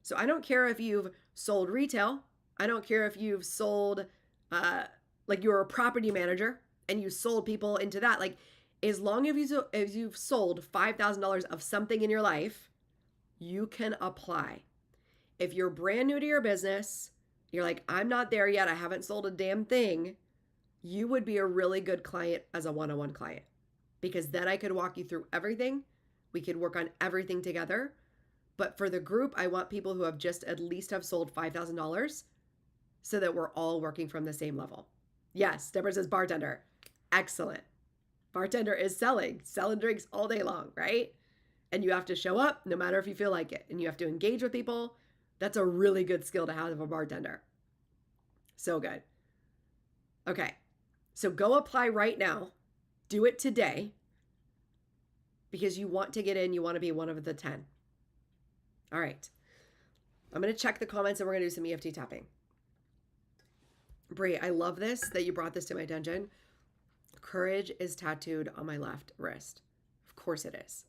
So I don't care if you've sold retail. I don't care if you've sold, like you're a property manager and you sold people into that. Like, as long as you've sold $5,000 of something in your life, you can apply. If you're brand new to your business, you're like, I'm not there yet, I haven't sold a damn thing, you would be a really good client as a one-on-one client, because then I could walk you through everything. We could work on everything together. But for the group, I want people who have just at least have sold $5,000 so that we're all working from the same level. Yes, Deborah says bartender. Excellent. Bartender is selling drinks all day long, right? And you have to show up no matter if you feel like it. And you have to engage with people. That's a really good skill to have as a bartender. So good. Okay, so go apply right now. Do it today because you want to get in. You want to be one of the 10. All right. I'm going to check the comments and we're going to do some EFT tapping. Brie, I love this, that you brought this to my attention. Courage is tattooed on my left wrist. Of course it is.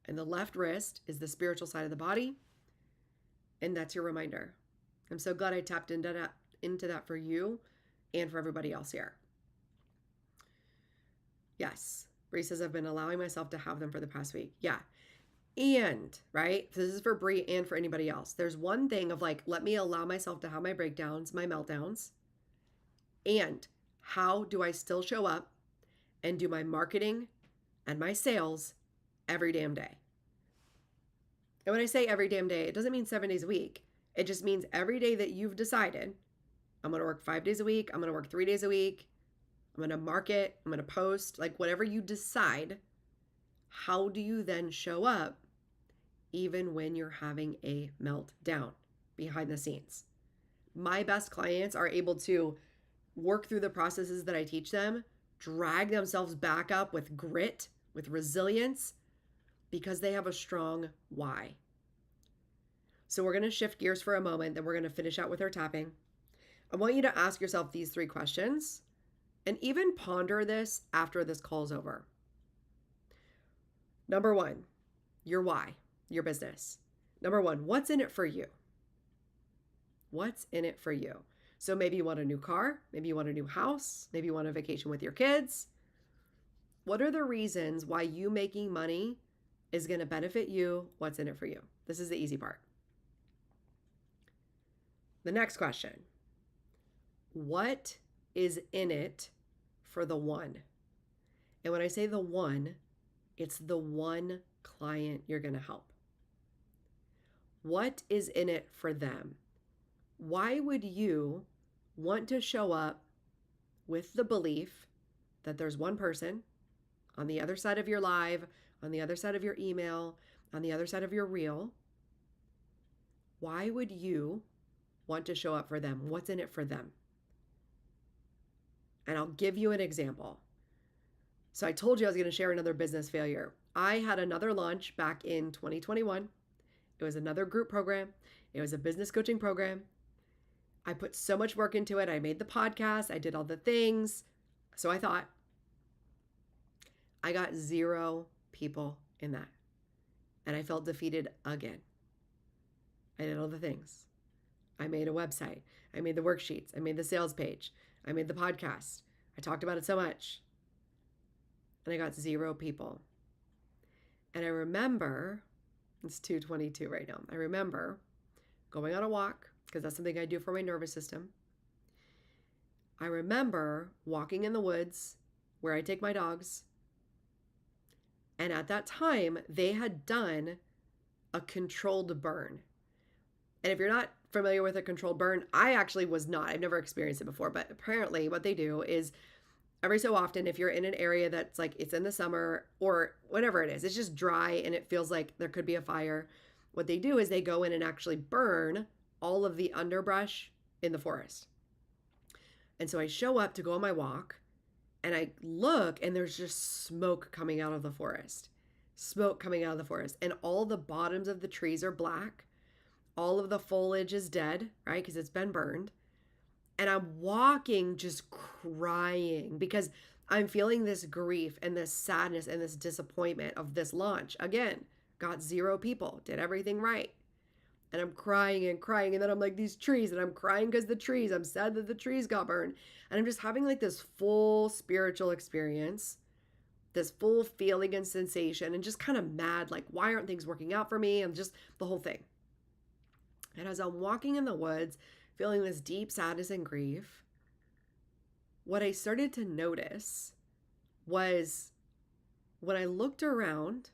And the left wrist is the spiritual side of the body. And that's your reminder. I'm so glad I tapped into that for you and for everybody else here. Yes. Brie says, I've been allowing myself to have them for the past week. Yeah. And, right, this is for Brie and for anybody else. There's one thing of like, let me allow myself to have my breakdowns, my meltdowns. And how do I still show up and do my marketing and my sales every damn day? And when I say every damn day, it doesn't mean 7 days a week. It just means every day that you've decided, I'm going to work 5 days a week, I'm going to work 3 days a week, I'm going to market, I'm going to post, like whatever you decide. How do you then show up even when you're having a meltdown behind the scenes? My best clients are able to work through the processes that I teach them, drag themselves back up with grit, with resilience, because they have a strong why. So we're going to shift gears for a moment, then we're going to finish out with our tapping. I want you to ask yourself these 3 questions And even ponder this after this call's over. Number one, your why, your business. Number one, what's in it for you? What's in it for you? So maybe you want a new car, maybe you want a new house, maybe you want a vacation with your kids. What are the reasons why you making money is going to benefit you? What's in it for you? This is the easy part. The next question. What is in it for the one? And when I say the one, it's the one client you're going to help. What is in it for them? Why would you want to show up with the belief that there's one person on the other side of your live, on the other side of your email, on the other side of your reel? Why would you want to show up for them? What's in it for them? And I'll give you an example. So I told you I was going to share another business failure. I had another launch back in 2021. It was another group program. It was a business coaching program. I put so much work into it. I made the podcast. I did all the things. So I thought, I got 0 people in that. And I felt defeated again. I did all the things. I made a website. I made the worksheets. I made the sales page. I made the podcast. I talked about it so much. And I got 0 people. And I remember, it's 2:22 right now. I remember going on a walk, because that's something I do for my nervous system. I remember walking in the woods where I take my dogs. And at that time, they had done a controlled burn. And if you're not familiar with a controlled burn, I actually was not. I've never experienced it before. But apparently what they do is every so often, if you're in an area that's like it's in the summer or whatever it is, it's just dry and it feels like there could be a fire. What they do is they go in and actually burn all of the underbrush in the forest. And so I show up to go on my walk and I look and there's just smoke coming out of the forest. Smoke coming out of the forest. And all the bottoms of the trees are black. All of the foliage is dead, right? Because it's been burned. And I'm walking just crying because I'm feeling this grief and this sadness and this disappointment of this launch. Again, got 0 people, did everything right. And I'm crying and crying. And then I'm like, these trees, and I'm crying because the trees, I'm sad that the trees got burned. And I'm just having like this full spiritual experience, this full feeling and sensation, and just kind of mad, like, why aren't things working out for me? And just the whole thing. And as I'm walking in the woods, feeling this deep sadness and grief, what I started to notice was when I looked around,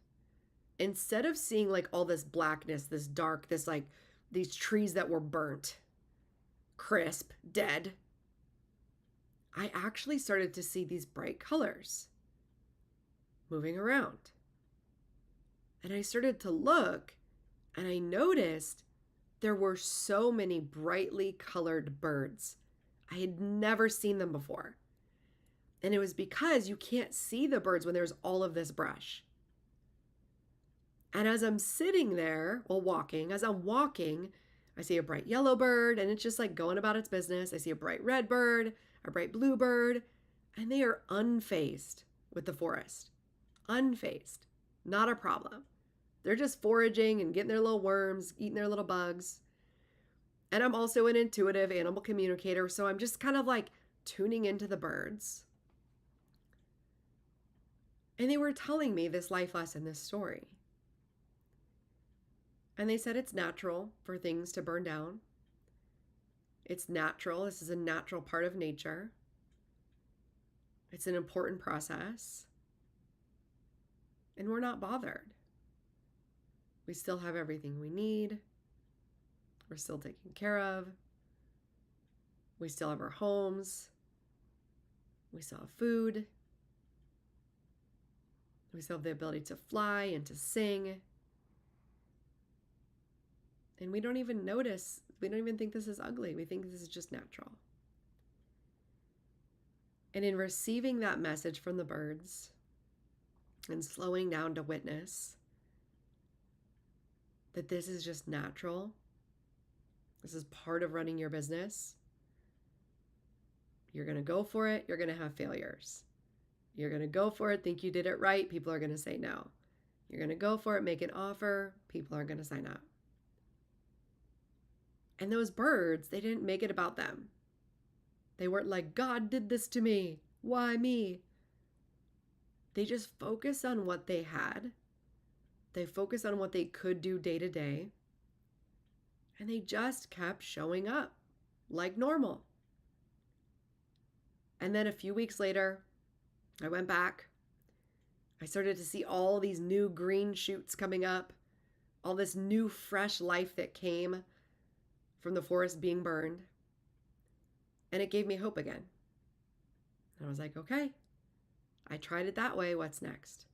instead of seeing like all this blackness, this dark, this like these trees that were burnt, crisp, dead, I actually started to see these bright colors moving around. And I started to look and I noticed there were so many brightly colored birds. I had never seen them before. And it was because you can't see the birds when there's all of this brush. And as I'm sitting there while walking, as I'm walking, I see a bright yellow bird and it's just like going about its business. I see a bright red bird, a bright blue bird, and they are unfazed with the forest. Unfazed. Not a problem. They're just foraging and getting their little worms, eating their little bugs. And I'm also an intuitive animal communicator, so I'm just kind of like tuning into the birds. And they were telling me this life lesson, this story. And they said it's natural for things to burn down. It's natural. This is a natural part of nature. It's an important process. And we're not bothered. We still have everything we need. We're still taken care of. We still have our homes. We still have food. We still have the ability to fly and to sing. And we don't even notice, we don't even think this is ugly. We think this is just natural. And in receiving that message from the birds and slowing down to witness that this is just natural, this is part of running your business, You're going to go for it. You're going to have failures. You're going to go for it, think you did it right. People are going to say no. You're going to go for it, make an offer. People aren't going to sign up. And those birds, they didn't make it about them. They weren't like, God did this to me. Why me? They just focused on what they had. They focused on what they could do day to day. And they just kept showing up like normal. And then a few weeks later, I went back. I started to see all these new green shoots coming up, all this new fresh life that came from the forest being burned. And it gave me hope again. And I was like, okay, I tried it that way. What's next?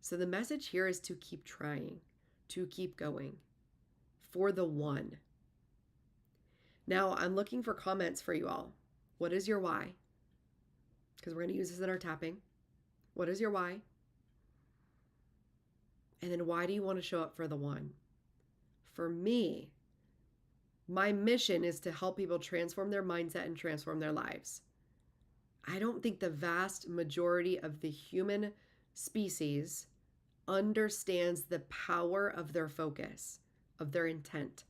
So the message here is to keep trying, to keep going for the one. Now I'm looking for comments for you all. What is your why? Because we're going to use this in our tapping. What is your why? And then why do you want to show up for the one? For me, my mission is to help people transform their mindset and transform their lives. I don't think the vast majority of the human species understands the power of their focus, of their intent.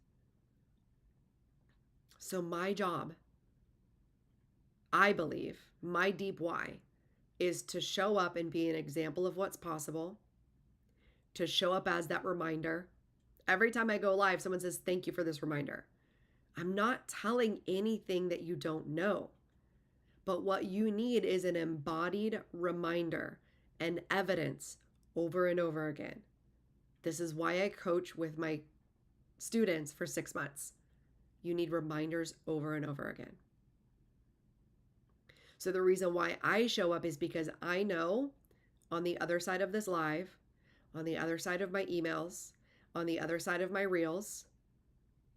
So my job, I believe, my deep why, is to show up and be an example of what's possible, to show up as that reminder. Every time I go live, someone says, thank you for this reminder. I'm not telling anything that you don't know, but what you need is an embodied reminder and evidence over and over again. This is why I coach with my students for 6 months. You need reminders over and over again. So the reason why I show up is because I know on the other side of this live, on the other side of my emails, on the other side of my reels,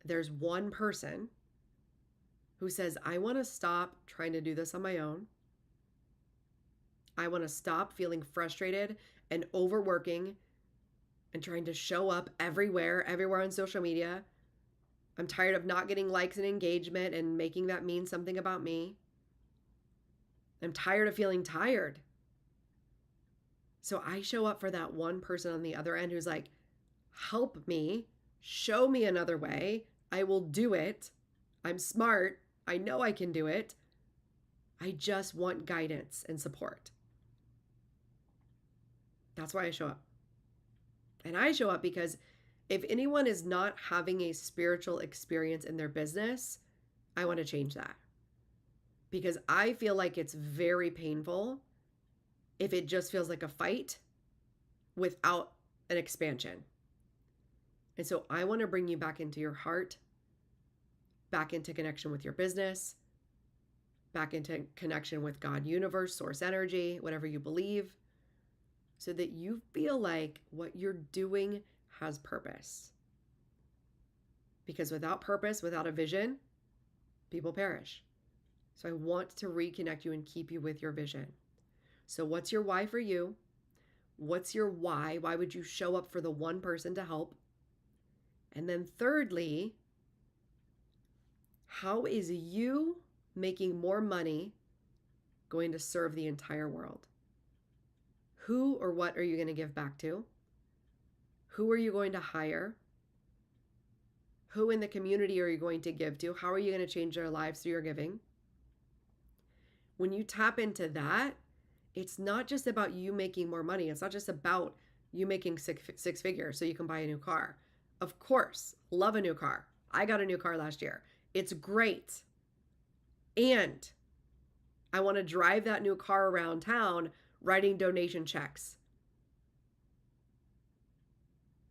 there's one person who says, I want to stop trying to do this on my own. I want to stop feeling frustrated and overworking and trying to show up everywhere on social media. I'm tired of not getting likes and engagement and making that mean something about me. I'm tired of feeling tired. So I show up for that one person on the other end who's like, help me, show me another way. I will do it. I'm smart. I know I can do it. I just want guidance and support. That's why I show up. And I show up because if anyone is not having a spiritual experience in their business, I want to change that. Because I feel like it's very painful if it just feels like a fight without an expansion. And so I want to bring you back into your heart, back into connection with your business, back into connection with God, universe, source energy, whatever you believe, so that you feel like what you're doing has purpose. Because without purpose, without a vision, people perish. So I want to reconnect you and keep you with your vision. So what's your why for you? What's your why? Why would you show up for the one person to help? And then thirdly, how is you making more money going to serve the entire world? Who or what are you going to give back to? Who are you going to hire? Who in the community are you going to give to? How are you going to change their lives through your giving? When you tap into that, it's not just about you making more money. It's not just about you making six figures so you can buy a new car. Of course, love a new car. I got a new car last year. It's great. And I want to drive that new car around town writing donation checks.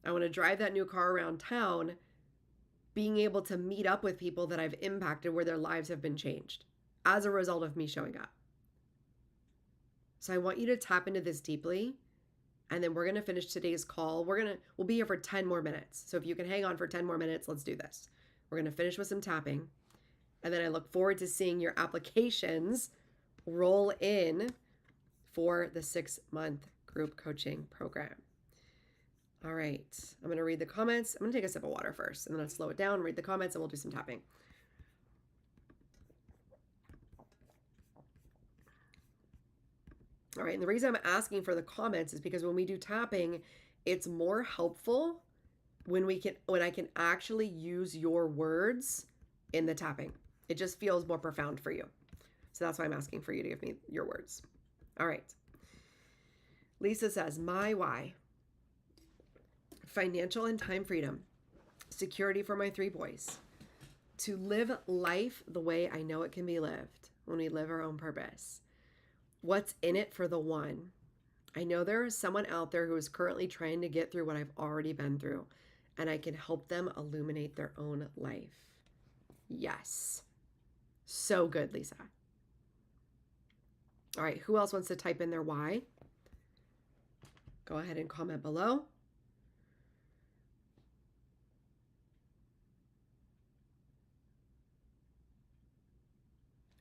I want to drive that new car around town being able to meet up with people that I've impacted where their lives have been changed as a result of me showing up. So I want you to tap into this deeply, and then we're going to finish today's call. We'll be here for 10 more minutes. So if you can hang on for 10 more minutes, let's do this. We're going to finish with some tapping, and then I look forward to seeing your applications roll in for the 6-month group coaching program. All right, I'm going to read the comments. I'm going to take a sip of water first, and then I'll slow it down, read the comments, and we'll do some tapping. All right. And the reason I'm asking for the comments is because when we do tapping, it's more helpful when I can actually use your words in the tapping. It just feels more profound for you. So that's why I'm asking for you to give me your words. All right. Lisa says, my why: financial and time freedom, security for my 3 boys, to live life the way I know it can be lived when we live our own purpose. What's in it for the one? I know there is someone out there who is currently trying to get through what I've already been through, and I can help them illuminate their own life. Yes. So good, Lisa. All right, who else wants to type in their why? Go ahead and comment below.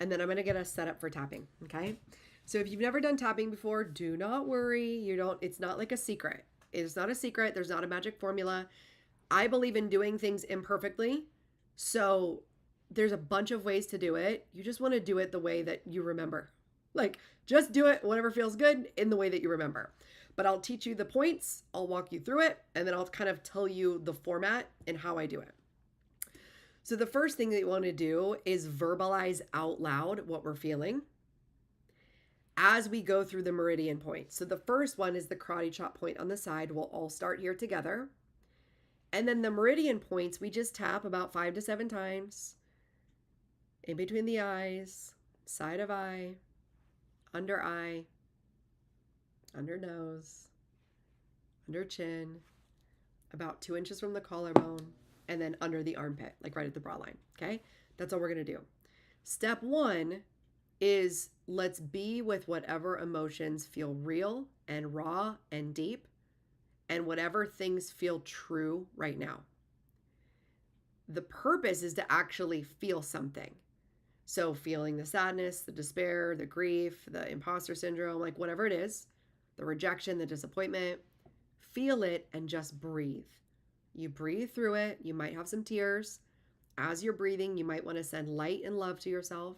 And then I'm going to get us set up for tapping, okay? So if you've never done tapping before, do not worry. It's not like a secret. It's not a secret. There's not a magic formula. I believe in doing things imperfectly. So there's a bunch of ways to do it. You just want to do it the way that you remember. Like, just do it whatever feels good in the way that you remember. But I'll teach you the points, I'll walk you through it, and then I'll kind of tell you the format and how I do it. So the first thing that you want to do is verbalize out loud what we're feeling as we go through the meridian points. So the first one is the karate chop point on the side. We'll all start here together. And then the meridian points, we just tap about 5 to 7 times in between the eyes, side of eye, under nose, under chin, about 2 inches from the collarbone, and then under the armpit, like right at the bra line, okay? That's all we're gonna do. Step 1 is let's be with whatever emotions feel real and raw and deep, and whatever things feel true right now. The purpose is to actually feel something. So feeling the sadness, the despair, the grief, the imposter syndrome, like whatever it is, the rejection, the disappointment, feel it and just breathe. You breathe through it. You might have some tears. As you're breathing, you might want to send light and love to yourself.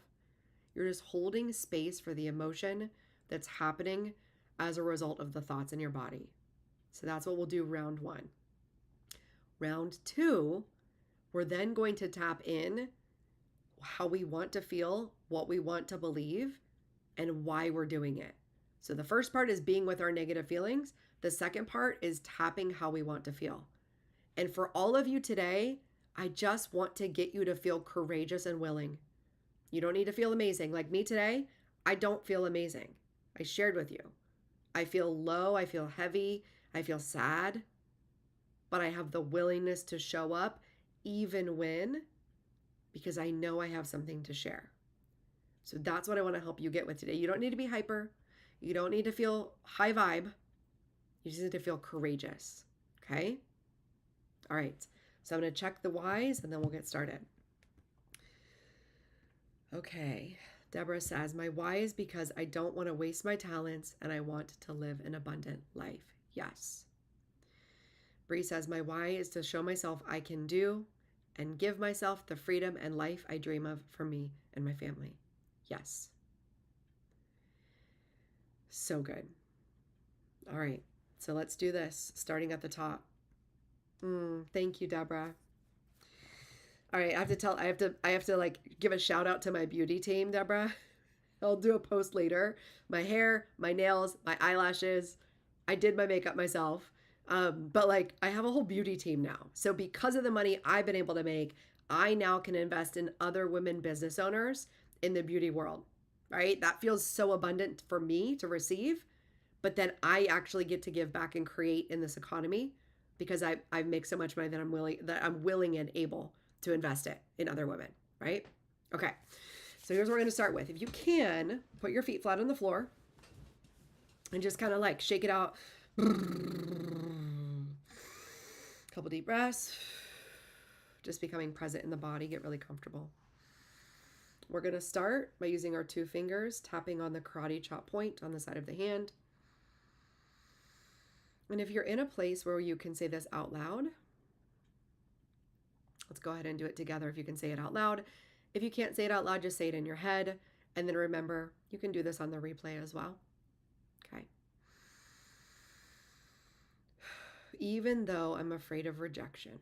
You're just holding space for the emotion that's happening as a result of the thoughts in your body. So that's what we'll do round 1. Round 2, we're then going to tap in how we want to feel, what we want to believe, and why we're doing it. So the first part is being with our negative feelings. The second part is tapping how we want to feel. And for all of you today, I just want to get you to feel courageous and willing. You don't need to feel amazing. Like me today, I don't feel amazing. I shared with you. I feel low, I feel heavy, I feel sad, but I have the willingness to show up even when, because I know I have something to share. So that's what I want to help you get with today. You don't need to be hyper. You don't need to feel high vibe. You just need to feel courageous. Okay? All right. So I'm going to check the whys and then we'll get started. Okay. Deborah says, my why is because I don't want to waste my talents and I want to live an abundant life. Yes. Bree says, my why is to show myself I can do and give myself the freedom and life I dream of for me and my family. Yes. So good. All right. So let's do this, starting at the top. Thank you, Deborah. All right, I have to like give a shout out to my beauty team, Deborah. I'll do a post later. My hair, my nails, my eyelashes. I did my makeup myself. But like I have a whole beauty team now. So because of the money I've been able to make, I now can invest in other women business owners in the beauty world, right? That feels so abundant for me to receive, but then I actually get to give back and create in this economy because I make so much money that I'm willing and able to invest it in other women, right? Okay. So here's what we're going to start with. If you can, put your feet flat on the floor and just kind of like shake it out. Couple deep breaths. Just becoming present in the body. Get really comfortable. We're going to start by using our 2 fingers, tapping on the karate chop point on the side of the hand. And if you're in a place where you can say this out loud, let's go ahead and do it together if you can say it out loud. If you can't say it out loud, just say it in your head. And then remember, you can do this on the replay as well. Okay. Even though I'm afraid of rejection.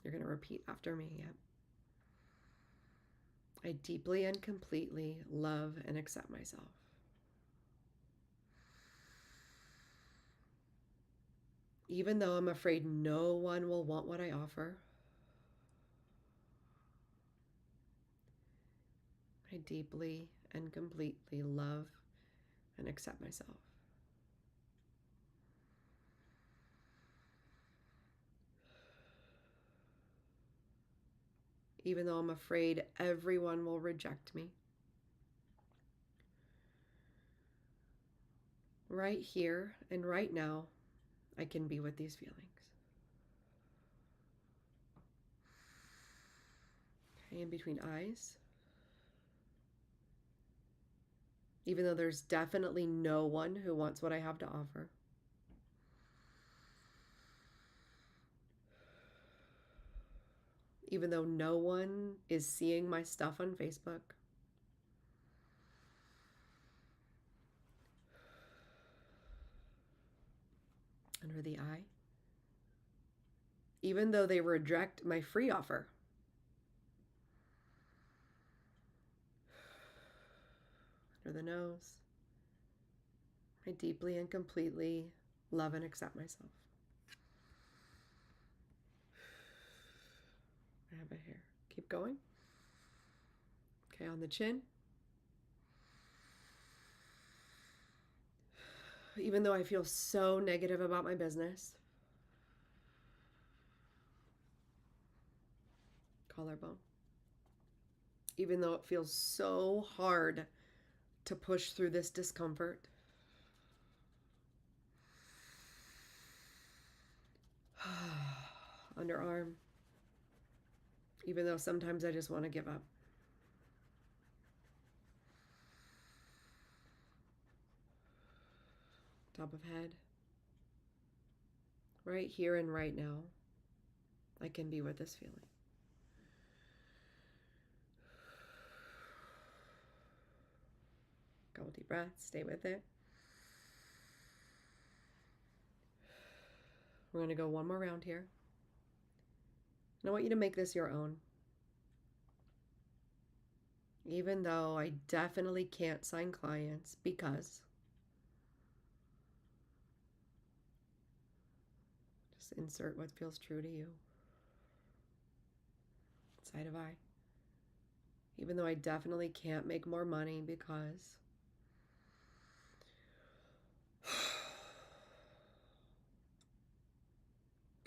You're going to repeat after me. Yeah. I deeply and completely love and accept myself. Even though I'm afraid no one will want what I offer, I deeply and completely love and accept myself. Even though I'm afraid everyone will reject me, right here and right now, I can be with these feelings. Okay, in between eyes. Even though there's definitely no one who wants what I have to offer. Even though no one is seeing my stuff on Facebook. Under the eye. Even though they reject my free offer. Under the nose. I deeply and completely love and accept myself. I have it here. Keep going. Okay, on the chin. Even though I feel so negative about my business. Collarbone. Even though it feels so hard to push through this discomfort. Underarm. Even though sometimes I just want to give up. Top of head. Right here and right now, I can be with this feeling. Couple deep breaths, stay with it. We're going to go one more round here. And I want you to make this your own. Even though I definitely can't sign clients because. Just insert what feels true to you. Side of eye. Even though I definitely can't make more money because.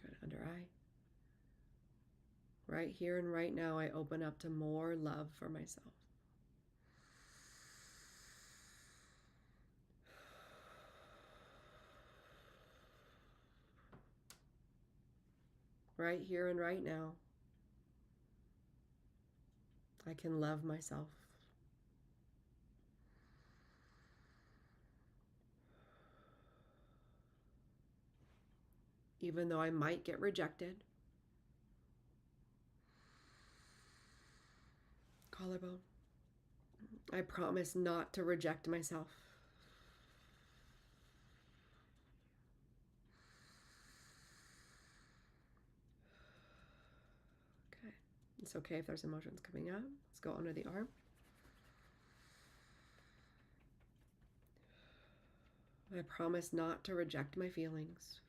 Good, under eye. Right here and right now, I open up to more love for myself. Right here and right now, I can love myself. Even though I might get rejected. Collarbone. I promise not to reject myself. Okay. It's okay if there's emotions coming up. Let's go under the arm. I promise not to reject my feelings.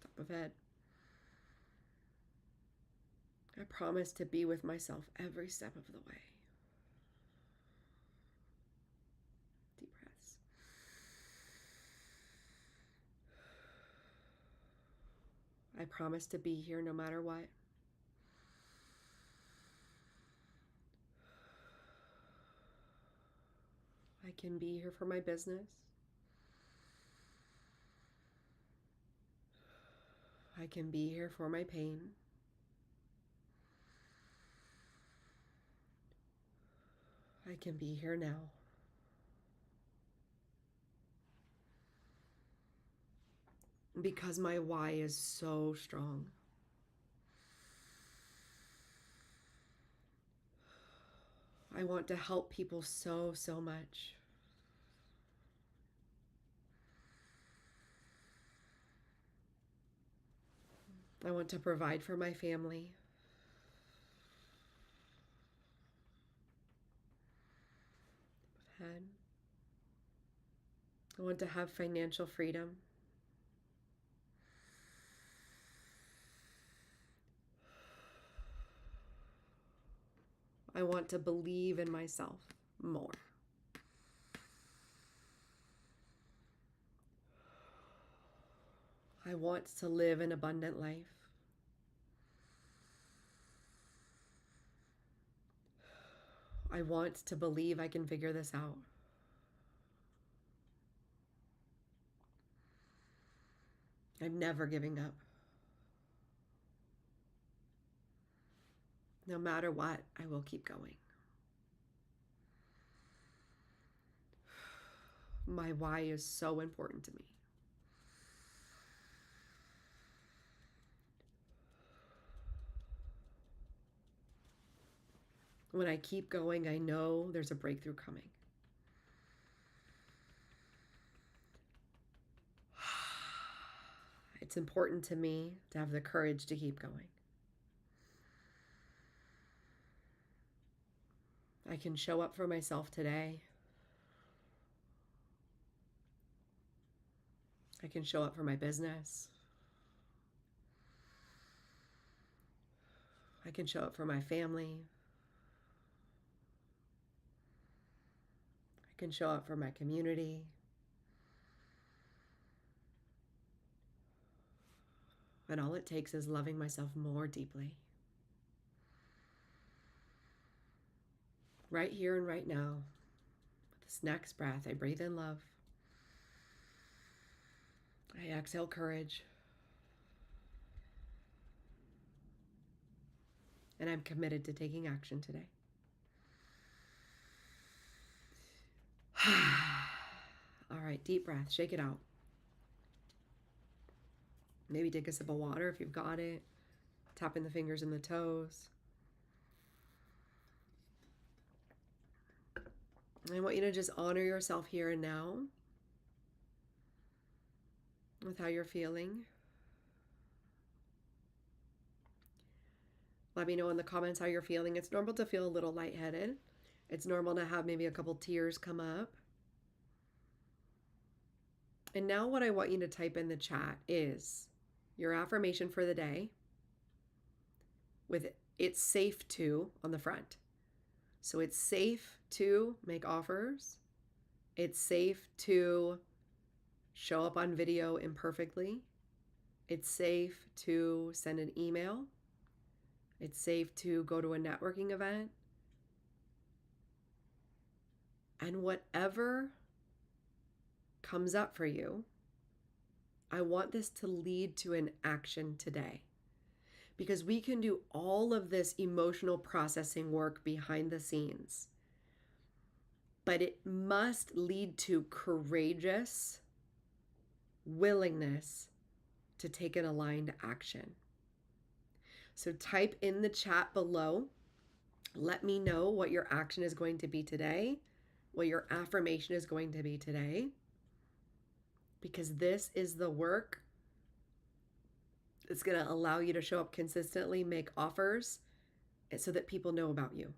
Top of head. I promise to be with myself every step of the way. Deep breaths. I promise to be here no matter what. I can be here for my business. I can be here for my pain. I can be here now. Because my why is so strong. I want to help people so, so much. I want to provide for my family. And I want to have financial freedom. I want to believe in myself more. I want to live an abundant life. I want to believe I can figure this out. I'm never giving up. No matter what, I will keep going. My why is so important to me. When I keep going, I know there's a breakthrough coming. It's important to me to have the courage to keep going. I can show up for myself today. I can show up for my business. I can show up for my family. I can show up for my community. And all it takes is loving myself more deeply. Right here and right now, with this next breath, I breathe in love. I exhale courage. And I'm committed to taking action today. All right, deep breath, shake it out. Maybe take a sip of water if you've got it. Tapping the fingers and the toes. I want you to just honor yourself here and now with how you're feeling. Let me know in the comments how you're feeling. It's normal to feel a little lightheaded. It's normal to have maybe a couple tears come up. And now what I want you to type in the chat is your affirmation for the day with "it's safe to" on the front. So it's safe to make offers. It's safe to show up on video imperfectly. It's safe to send an email. It's safe to go to a networking event. And whatever comes up for you, I want this to lead to an action today. Because we can do all of this emotional processing work behind the scenes, but it must lead to courageous willingness to take an aligned action. So type in the chat below. Let me know what your action is going to be today, what your affirmation is going to be today, because this is the work. It's going to allow you to show up consistently, make offers, so that people know about you.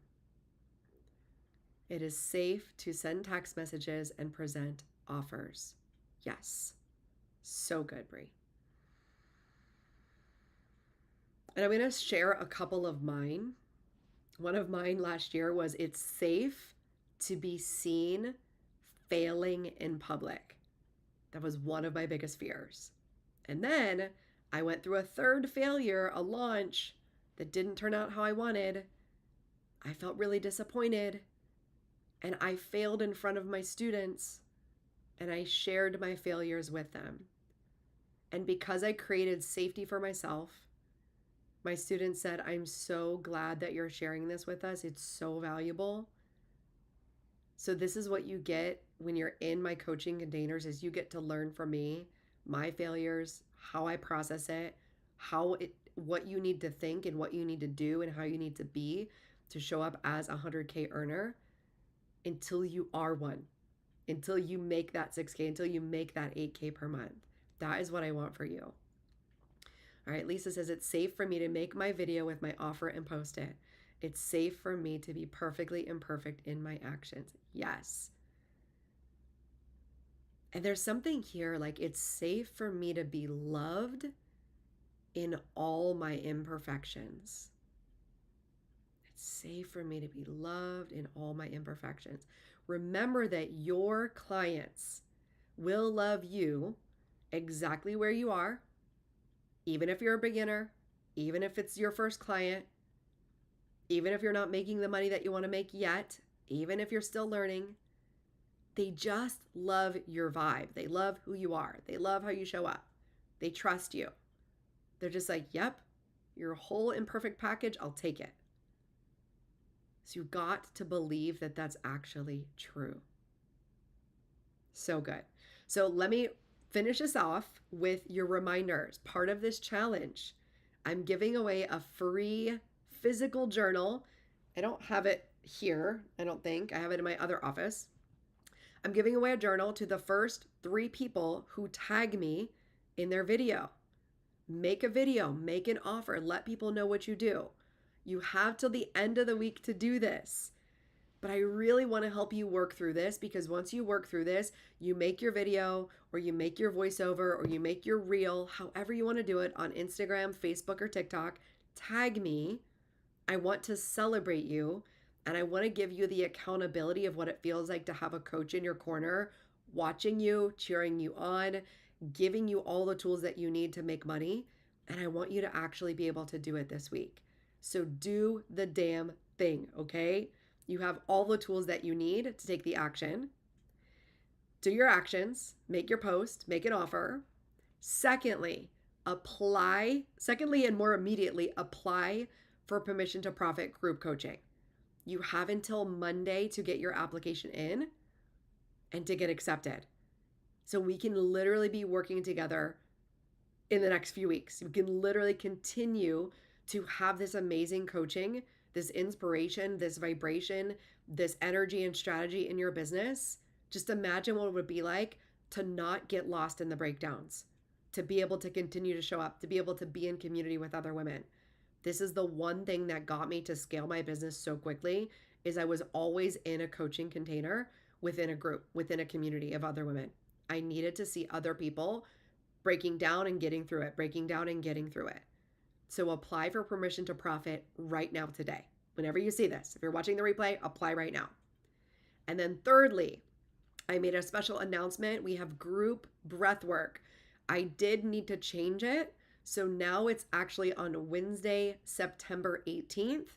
It is safe to send text messages and present offers. Yes. So good, Brie. And I'm going to share a couple of mine. One of mine last year was it's safe to be seen failing in public. That was one of my biggest fears. And then I went through a third failure, a launch that didn't turn out how I wanted. I felt really disappointed. And I failed in front of my students. And I shared my failures with them. And because I created safety for myself, my students said, "I'm so glad that you're sharing this with us. It's so valuable." So this is what you get when you're in my coaching containers, is you get to learn from me, my failures, how I process it, what you need to think and what you need to do and how you need to be to show up as a 100K earner until you are one, until you make that 6K, until you make that 8K per month. That is what I want for you. All right, Lisa says, it's safe for me to make my video with my offer and post it. It's safe for me to be perfectly imperfect in my actions. Yes. And there's something here like it's safe for me to be loved in all my imperfections. It's safe for me to be loved in all my imperfections. Remember that your clients will love you exactly where you are, even if you're a beginner, even if it's your first client, even if you're not making the money that you want to make yet, even if you're still learning. They just love your vibe. They love who you are. They love how you show up. They trust you. They're just like, yep, your whole imperfect package, I'll take it. So you've got to believe that that's actually true. So good. So let me finish this off with your reminders. Part of this challenge, I'm giving away a free physical journal. I don't have it here, I don't think. I have it in my other office. I'm giving away a journal to the first 3 people who tag me in their video. Make a video, make an offer, let people know what you do. You have till the end of the week to do this. But I really want to help you work through this, because once you work through this, you make your video or you make your voiceover or you make your reel, however you want to do it, on Instagram, Facebook, or TikTok, tag me. I want to celebrate you. And I want to give you the accountability of what it feels like to have a coach in your corner, watching you, cheering you on, giving you all the tools that you need to make money. And I want you to actually be able to do it this week. So do the damn thing, okay? You have all the tools that you need to take the action. Do your actions, make your post, make an offer. Secondly, and more immediately, apply for permission to profit group coaching. You have until Monday to get your application in and to get accepted. So we can literally be working together in the next few weeks. We can literally continue to have this amazing coaching, this inspiration, this vibration, this energy and strategy in your business. Just imagine what it would be like to not get lost in the breakdowns, to be able to continue to show up, to be able to be in community with other women. This is the one thing that got me to scale my business so quickly, is I was always in a coaching container within a group, within a community of other women. I needed to see other people breaking down and getting through it, breaking down and getting through it. So apply for permission to profit right now today. Whenever you see this, if you're watching the replay, apply right now. And then thirdly, I made a special announcement. We have group breathwork. I did need to change it. So now it's actually on Wednesday, September 18th.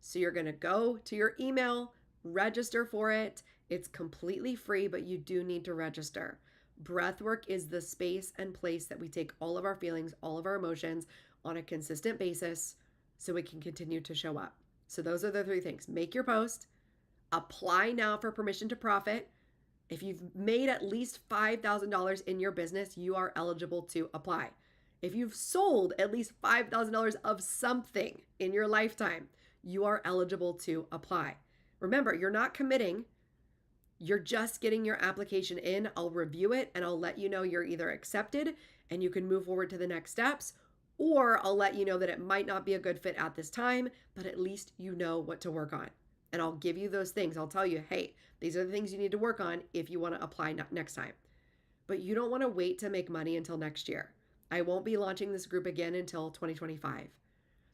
So you're going to go to your email, register for it. It's completely free, but you do need to register. Breathwork is the space and place that we take all of our feelings, all of our emotions on a consistent basis so we can continue to show up. So those are the 3 things. Make your post, apply now for permission to profit. If you've made at least $5,000 in your business, you are eligible to apply. If you've sold at least $5,000 of something in your lifetime, you are eligible to apply. Remember, you're not committing. You're just getting your application in. I'll review it and I'll let you know you're either accepted and you can move forward to the next steps, or I'll let you know that it might not be a good fit at this time, but at least you know what to work on. And I'll give you those things. I'll tell you, hey, these are the things you need to work on if you want to apply next time. But you don't want to wait to make money until next year. I won't be launching this group again until 2025.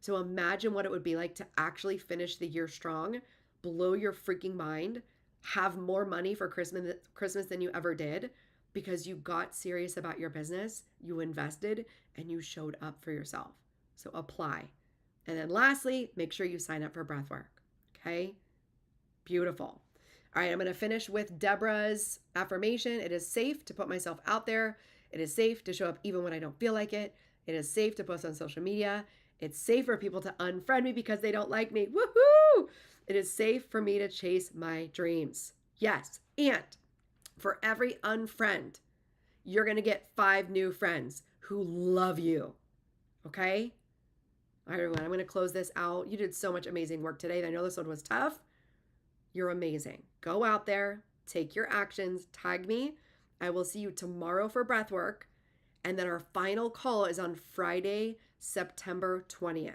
So imagine what it would be like to actually finish the year strong, blow your freaking mind, have more money for Christmas than you ever did, because you got serious about your business, you invested, and you showed up for yourself. So apply. And then lastly, make sure you sign up for breathwork. Okay? Beautiful. All right, I'm going to finish with Deborah's affirmation. It is safe to put myself out there. It is safe to show up even when I don't feel like it. It is safe to post on social media. It's safe for people to unfriend me because they don't like me. Woohoo! It is safe for me to chase my dreams. Yes. And for every unfriend, you're going to get 5 new friends who love you. Okay? All right, everyone, I'm going to close this out. You did so much amazing work today. I know this one was tough. You're amazing. Go out there, take your actions, tag me. I will see you tomorrow for breath work. And then our final call is on Friday, September 20th.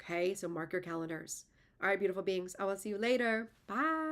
Okay, so mark your calendars. All right, beautiful beings. I will see you later. Bye.